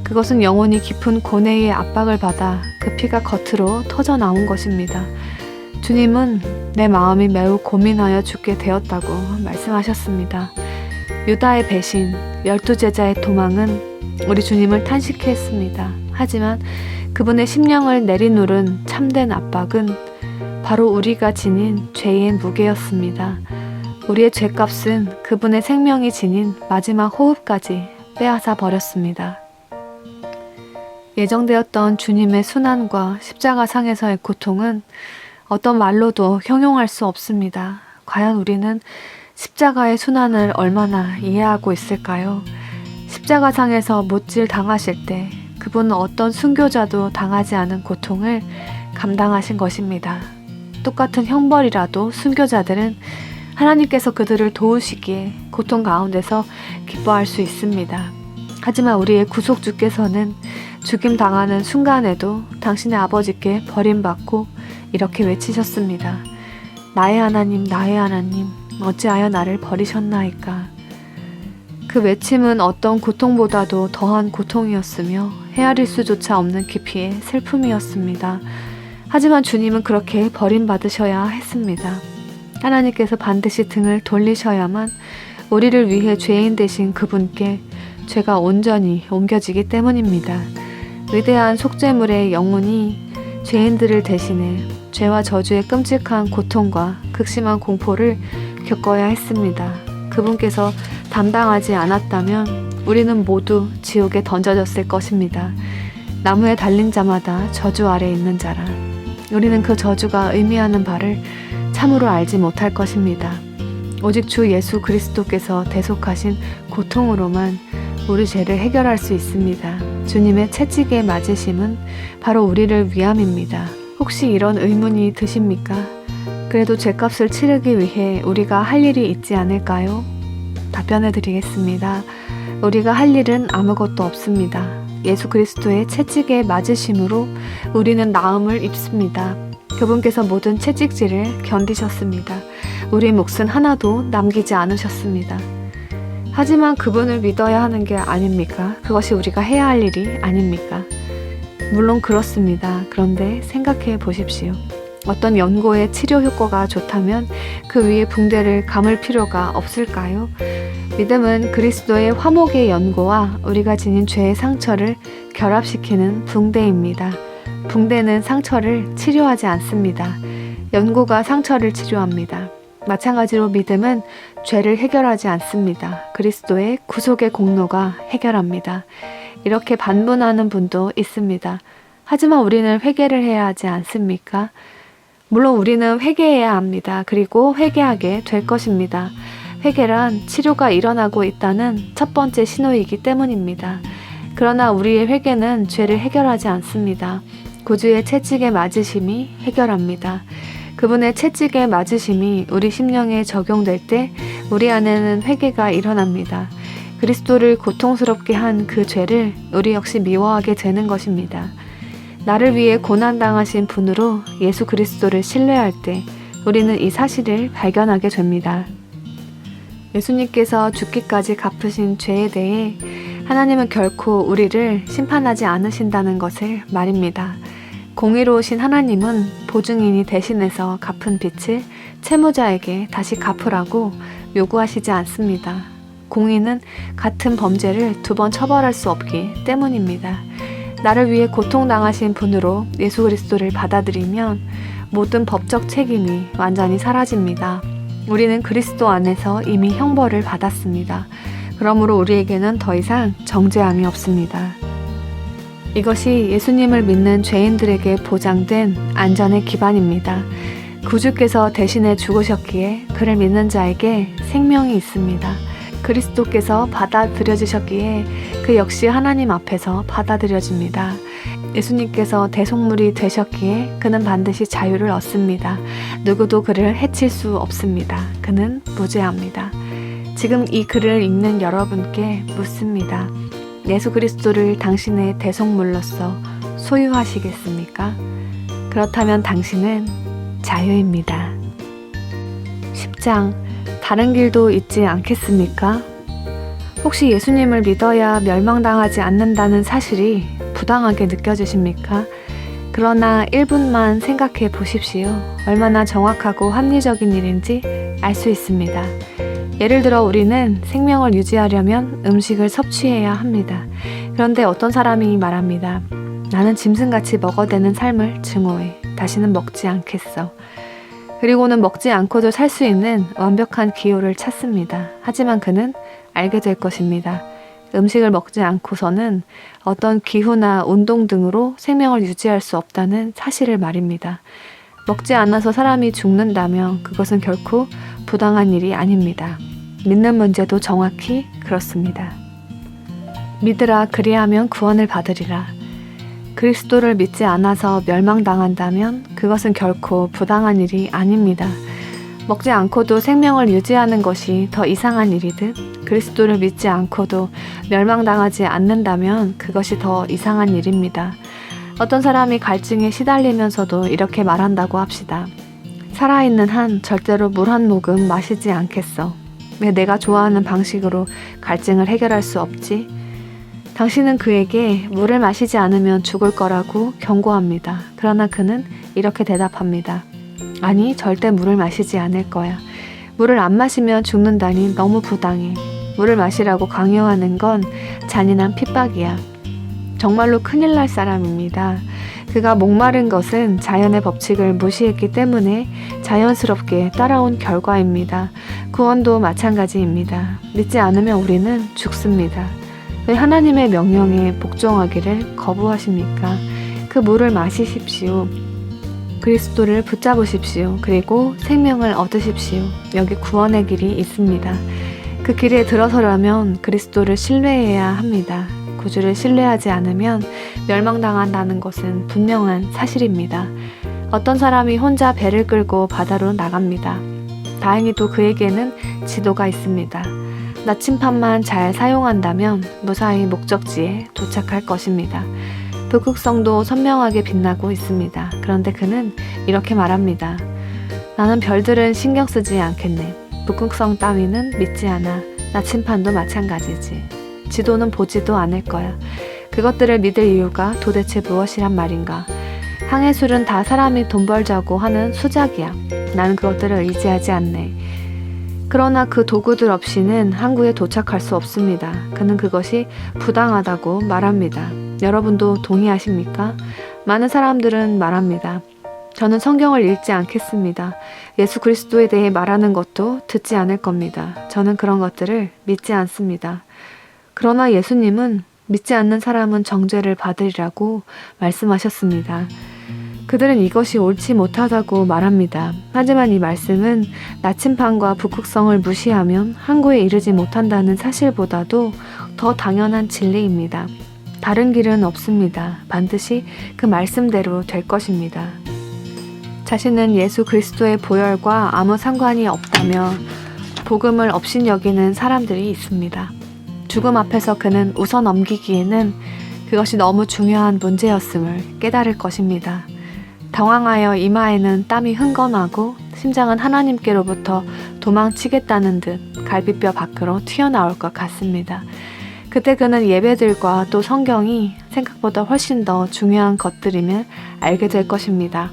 그것은 영혼이 깊은 고뇌의 압박을 받아 그 피가 겉으로 터져 나온 것입니다. 주님은 내 마음이 매우 고민하여 죽게 되었다고 말씀하셨습니다. 유다의 배신, 12제자의 도망은 우리 주님을 탄식케 했습니다. 하지만 그분의 심령을 내리누른 참된 압박은 바로 우리가 지닌 죄의 무게였습니다. 우리의 죄값은 그분의 생명이 지닌 마지막 호흡까지 빼앗아 버렸습니다. 예정되었던 주님의 순환과 십자가상에서의 고통은 어떤 말로도 형용할 수 없습니다. 과연 우리는 십자가의 순환을 얼마나 이해하고 있을까요? 십자가상에서 못질 당하실 때 그분은 어떤 순교자도 당하지 않은 고통을 감당하신 것입니다. 똑같은 형벌이라도 순교자들은 하나님께서 그들을 도우시기에 고통 가운데서 기뻐할 수 있습니다. 하지만 우리의 구속주께서는 죽임 당하는 순간에도 당신의 아버지께 버림받고 이렇게 외치셨습니다. 나의 하나님, 나의 하나님, 어찌하여 나를 버리셨나이까. 그 외침은 어떤 고통보다도 더한 고통이었으며 헤아릴 수조차 없는 깊이의 슬픔이었습니다. 하지만 주님은 그렇게 버림받으셔야 했습니다. 하나님께서 반드시 등을 돌리셔야만 우리를 위해 죄인 되신 그분께 죄가 온전히 옮겨지기 때문입니다. 위대한 속죄물의 영혼이 죄인들을 대신해 죄와 저주의 끔찍한 고통과 극심한 공포를 겪어야 했습니다. 그분께서 담당하지 않았다면 우리는 모두 지옥에 던져졌을 것입니다. 나무에 달린 자마다 저주 아래 있는 자라. 우리는 그 저주가 의미하는 바를 참으로 알지 못할 것입니다. 오직 주 예수 그리스도께서 대속하신 고통으로만 우리 죄를 해결할 수 있습니다. 주님의 채찍에 맞으심은 바로 우리를 위함입니다. 혹시 이런 의문이 드십니까? 그래도 죄값을 치르기 위해 우리가 할 일이 있지 않을까요? 답변해 드리겠습니다. 우리가 할 일은 아무것도 없습니다. 예수 그리스도의 채찍에 맞으심으로 우리는 나음을 입습니다. 그분께서 모든 채찍질을 견디셨습니다. 우리 몫은 하나도 남기지 않으셨습니다. 하지만 그분을 믿어야 하는 게 아닙니까? 그것이 우리가 해야 할 일이 아닙니까? 물론 그렇습니다. 그런데 생각해 보십시오. 어떤 연고의 치료 효과가 좋다면 그 위에 붕대를 감을 필요가 없을까요? 믿음은 그리스도의 화목의 연고와 우리가 지닌 죄의 상처를 결합시키는 붕대입니다. 붕대는 상처를 치료하지 않습니다. 연고가 상처를 치료합니다. 마찬가지로 믿음은 죄를 해결하지 않습니다. 그리스도의 구속의 공로가 해결합니다. 이렇게 반문하는 분도 있습니다. 하지만 우리는 회개를 해야 하지 않습니까? 물론 우리는 회개해야 합니다. 그리고 회개하게 될 것입니다. 회개란 치료가 일어나고 있다는 첫 번째 신호이기 때문입니다. 그러나 우리의 회개는 죄를 해결하지 않습니다. 구주의 채찍에 맞으심이 해결합니다. 그분의 채찍에 맞으심이 우리 심령에 적용될 때 우리 안에는 회개가 일어납니다. 그리스도를 고통스럽게 한 그 죄를 우리 역시 미워하게 되는 것입니다. 나를 위해 고난당하신 분으로 예수 그리스도를 신뢰할 때 우리는 이 사실을 발견하게 됩니다. 예수님께서 죽기까지 갚으신 죄에 대해 하나님은 결코 우리를 심판하지 않으신다는 것을 말입니다. 공의로우신 하나님은 보증인이 대신해서 갚은 빚을 채무자에게 다시 갚으라고 요구하시지 않습니다. 공의는 같은 범죄를 두 번 처벌할 수 없기 때문입니다. 나를 위해 고통당하신 분으로 예수 그리스도를 받아들이면 모든 법적 책임이 완전히 사라집니다. 우리는 그리스도 안에서 이미 형벌을 받았습니다. 그러므로 우리에게는 더 이상 정죄함이 없습니다. 이것이 예수님을 믿는 죄인들에게 보장된 안전의 기반입니다. 구주께서 대신에 죽으셨기에 그를 믿는 자에게 생명이 있습니다. 그리스도께서 받아들여지셨기에 그 역시 하나님 앞에서 받아들여집니다. 예수님께서 대속물이 되셨기에 그는 반드시 자유를 얻습니다. 누구도 그를 해칠 수 없습니다. 그는 무죄합니다. 지금 이 글을 읽는 여러분께 묻습니다. 예수 그리스도를 당신의 대속물로서 소유하시겠습니까? 그렇다면 당신은 자유입니다. 10장 다른 길도 있지 않겠습니까? 혹시 예수님을 믿어야 멸망당하지 않는다는 사실이 부당하게 느껴지십니까? 그러나 1분만 생각해 보십시오. 얼마나 정확하고 합리적인 일인지 알 수 있습니다. 예를 들어 우리는 생명을 유지하려면 음식을 섭취해야 합니다. 그런데 어떤 사람이 말합니다. 나는 짐승같이 먹어대는 삶을 증오해. 다시는 먹지 않겠어. 그리고는 먹지 않고도 살 수 있는 완벽한 기호를 찾습니다. 하지만 그는 알게 될 것입니다. 음식을 먹지 않고서는 어떤 기후나 운동 등으로 생명을 유지할 수 없다는 사실을 말입니다. 먹지 않아서 사람이 죽는다면 그것은 결코 부당한 일이 아닙니다. 믿는 문제도 정확히 그렇습니다. 믿으라 그리하면 구원을 받으리라. 그리스도를 믿지 않아서 멸망당한다면 그것은 결코 부당한 일이 아닙니다. 먹지 않고도 생명을 유지하는 것이 더 이상한 일이듯 그리스도를 믿지 않고도 멸망당하지 않는다면 그것이 더 이상한 일입니다. 어떤 사람이 갈증에 시달리면서도 이렇게 말한다고 합시다. 살아있는 한 절대로 물 한 모금 마시지 않겠어. 왜 내가 좋아하는 방식으로 갈증을 해결할 수 없지? 당신은 그에게 물을 마시지 않으면 죽을 거라고 경고합니다. 그러나 그는 이렇게 대답합니다. 아니, 절대 물을 마시지 않을 거야. 물을 안 마시면 죽는다니 너무 부당해. 물을 마시라고 강요하는 건 잔인한 핍박이야. 정말로 큰일 날 사람입니다. 그가 목마른 것은 자연의 법칙을 무시했기 때문에 자연스럽게 따라온 결과입니다. 구원도 마찬가지입니다. 믿지 않으면 우리는 죽습니다. 왜 하나님의 명령에 복종하기를 거부하십니까? 그 물을 마시십시오. 그리스도를 붙잡으십시오. 그리고 생명을 얻으십시오. 여기 구원의 길이 있습니다. 그 길에 들어서려면 그리스도를 신뢰해야 합니다. 구주를 신뢰하지 않으면 멸망당한다는 것은 분명한 사실입니다. 어떤 사람이 혼자 배를 끌고 바다로 나갑니다. 다행히도 그에게는 지도가 있습니다. 나침판만 잘 사용한다면 무사히 목적지에 도착할 것입니다. 북극성도 선명하게 빛나고 있습니다. 그런데 그는 이렇게 말합니다. 나는 별들은 신경 쓰지 않겠네. 북극성 따위는 믿지 않아. 나침판도 마찬가지지. 지도는 보지도 않을 거야. 그것들을 믿을 이유가 도대체 무엇이란 말인가? 항해술은 다 사람이 돈 벌자고 하는 수작이야. 나는 그것들을 의지하지 않네. 그러나 그 도구들 없이는 항구에 도착할 수 없습니다. 그는 그것이 부당하다고 말합니다. 여러분도 동의하십니까? 많은 사람들은 말합니다. 저는 성경을 읽지 않겠습니다. 예수 그리스도에 대해 말하는 것도 듣지 않을 겁니다. 저는 그런 것들을 믿지 않습니다. 그러나 예수님은 믿지 않는 사람은 정죄를 받으리라고 말씀하셨습니다. 그들은 이것이 옳지 못하다고 말합니다. 하지만 이 말씀은 나침판과 북극성을 무시하면 항구에 이르지 못한다는 사실보다도 더 당연한 진리입니다. 다른 길은 없습니다. 반드시 그 말씀대로 될 것입니다. 자신은 예수 그리스도의 보혈과 아무 상관이 없다며 복음을 업신여기는 사람들이 있습니다. 죽음 앞에서 그는 웃어 넘기기에는 그것이 너무 중요한 문제였음을 깨달을 것입니다. 당황하여 이마에는 땀이 흥건하고 심장은 하나님께로부터 도망치겠다는 듯 갈비뼈 밖으로 튀어나올 것 같습니다. 그때 그는 예배들과 또 성경이 생각보다 훨씬 더 중요한 것들임을 알게 될 것입니다.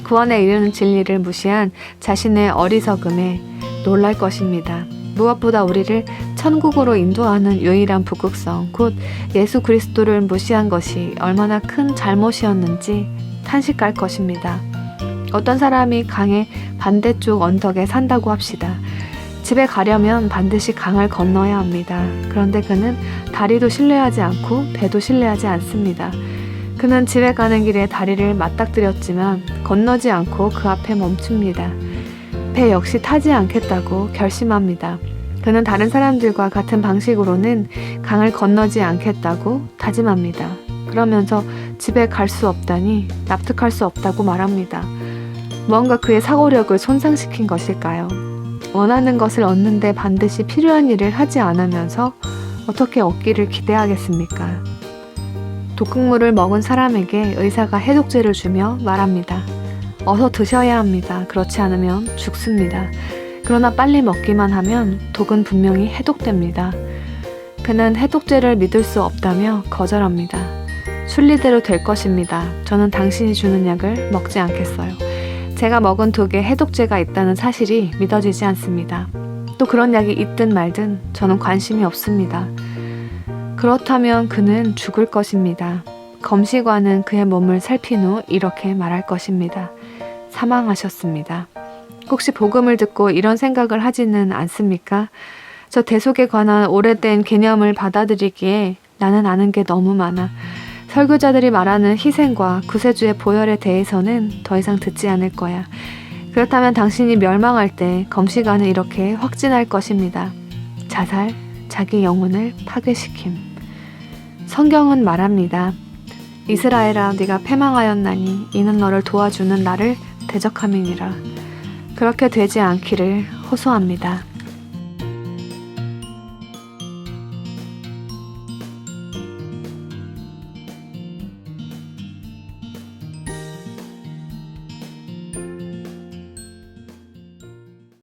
구원에 이르는 진리를 무시한 자신의 어리석음에 놀랄 것입니다. 무엇보다 우리를 천국으로 인도하는 유일한 북극성, 곧 예수 그리스도를 무시한 것이 얼마나 큰 잘못이었는지 탄식할 것입니다. 어떤 사람이 강의 반대쪽 언덕에 산다고 합시다. 집에 가려면 반드시 강을 건너야 합니다. 그런데 그는 다리도 신뢰하지 않고 배도 신뢰하지 않습니다. 그는 집에 가는 길에 다리를 맞닥뜨렸지만 건너지 않고 그 앞에 멈춥니다. 배 역시 타지 않겠다고 결심합니다. 그는 다른 사람들과 같은 방식으로는 강을 건너지 않겠다고 다짐합니다. 그러면서 집에 갈 수 없다니 납득할 수 없다고 말합니다. 무언가 그의 사고력을 손상시킨 것일까요? 원하는 것을 얻는데 반드시 필요한 일을 하지 않으면서 어떻게 얻기를 기대하겠습니까? 독극물을 먹은 사람에게 의사가 해독제를 주며 말합니다. 어서 드셔야 합니다. 그렇지 않으면 죽습니다. 그러나 빨리 먹기만 하면 독은 분명히 해독됩니다. 그는 해독제를 믿을 수 없다며 거절합니다. 순리대로 될 것입니다. 저는 당신이 주는 약을 먹지 않겠어요. 제가 먹은 독에 해독제가 있다는 사실이 믿어지지 않습니다. 또 그런 약이 있든 말든 저는 관심이 없습니다. 그렇다면 그는 죽을 것입니다. 검시관은 그의 몸을 살핀 후 이렇게 말할 것입니다. 사망하셨습니다. 혹시 복음을 듣고 이런 생각을 하지는 않습니까? 저 대속에 관한 오래된 개념을 받아들이기에 나는 아는 게 너무 많아. 설교자들이 말하는 희생과 구세주의 보혈에 대해서는 더 이상 듣지 않을 거야. 그렇다면 당신이 멸망할 때 검시관은 이렇게 확진할 것입니다. 자살, 자기 영혼을 파괴시킴. 성경은 말합니다. 이스라엘아, 네가 패망하였나니 이는 너를 도와주는 나를 대적함이니라. 그렇게 되지 않기를 호소합니다.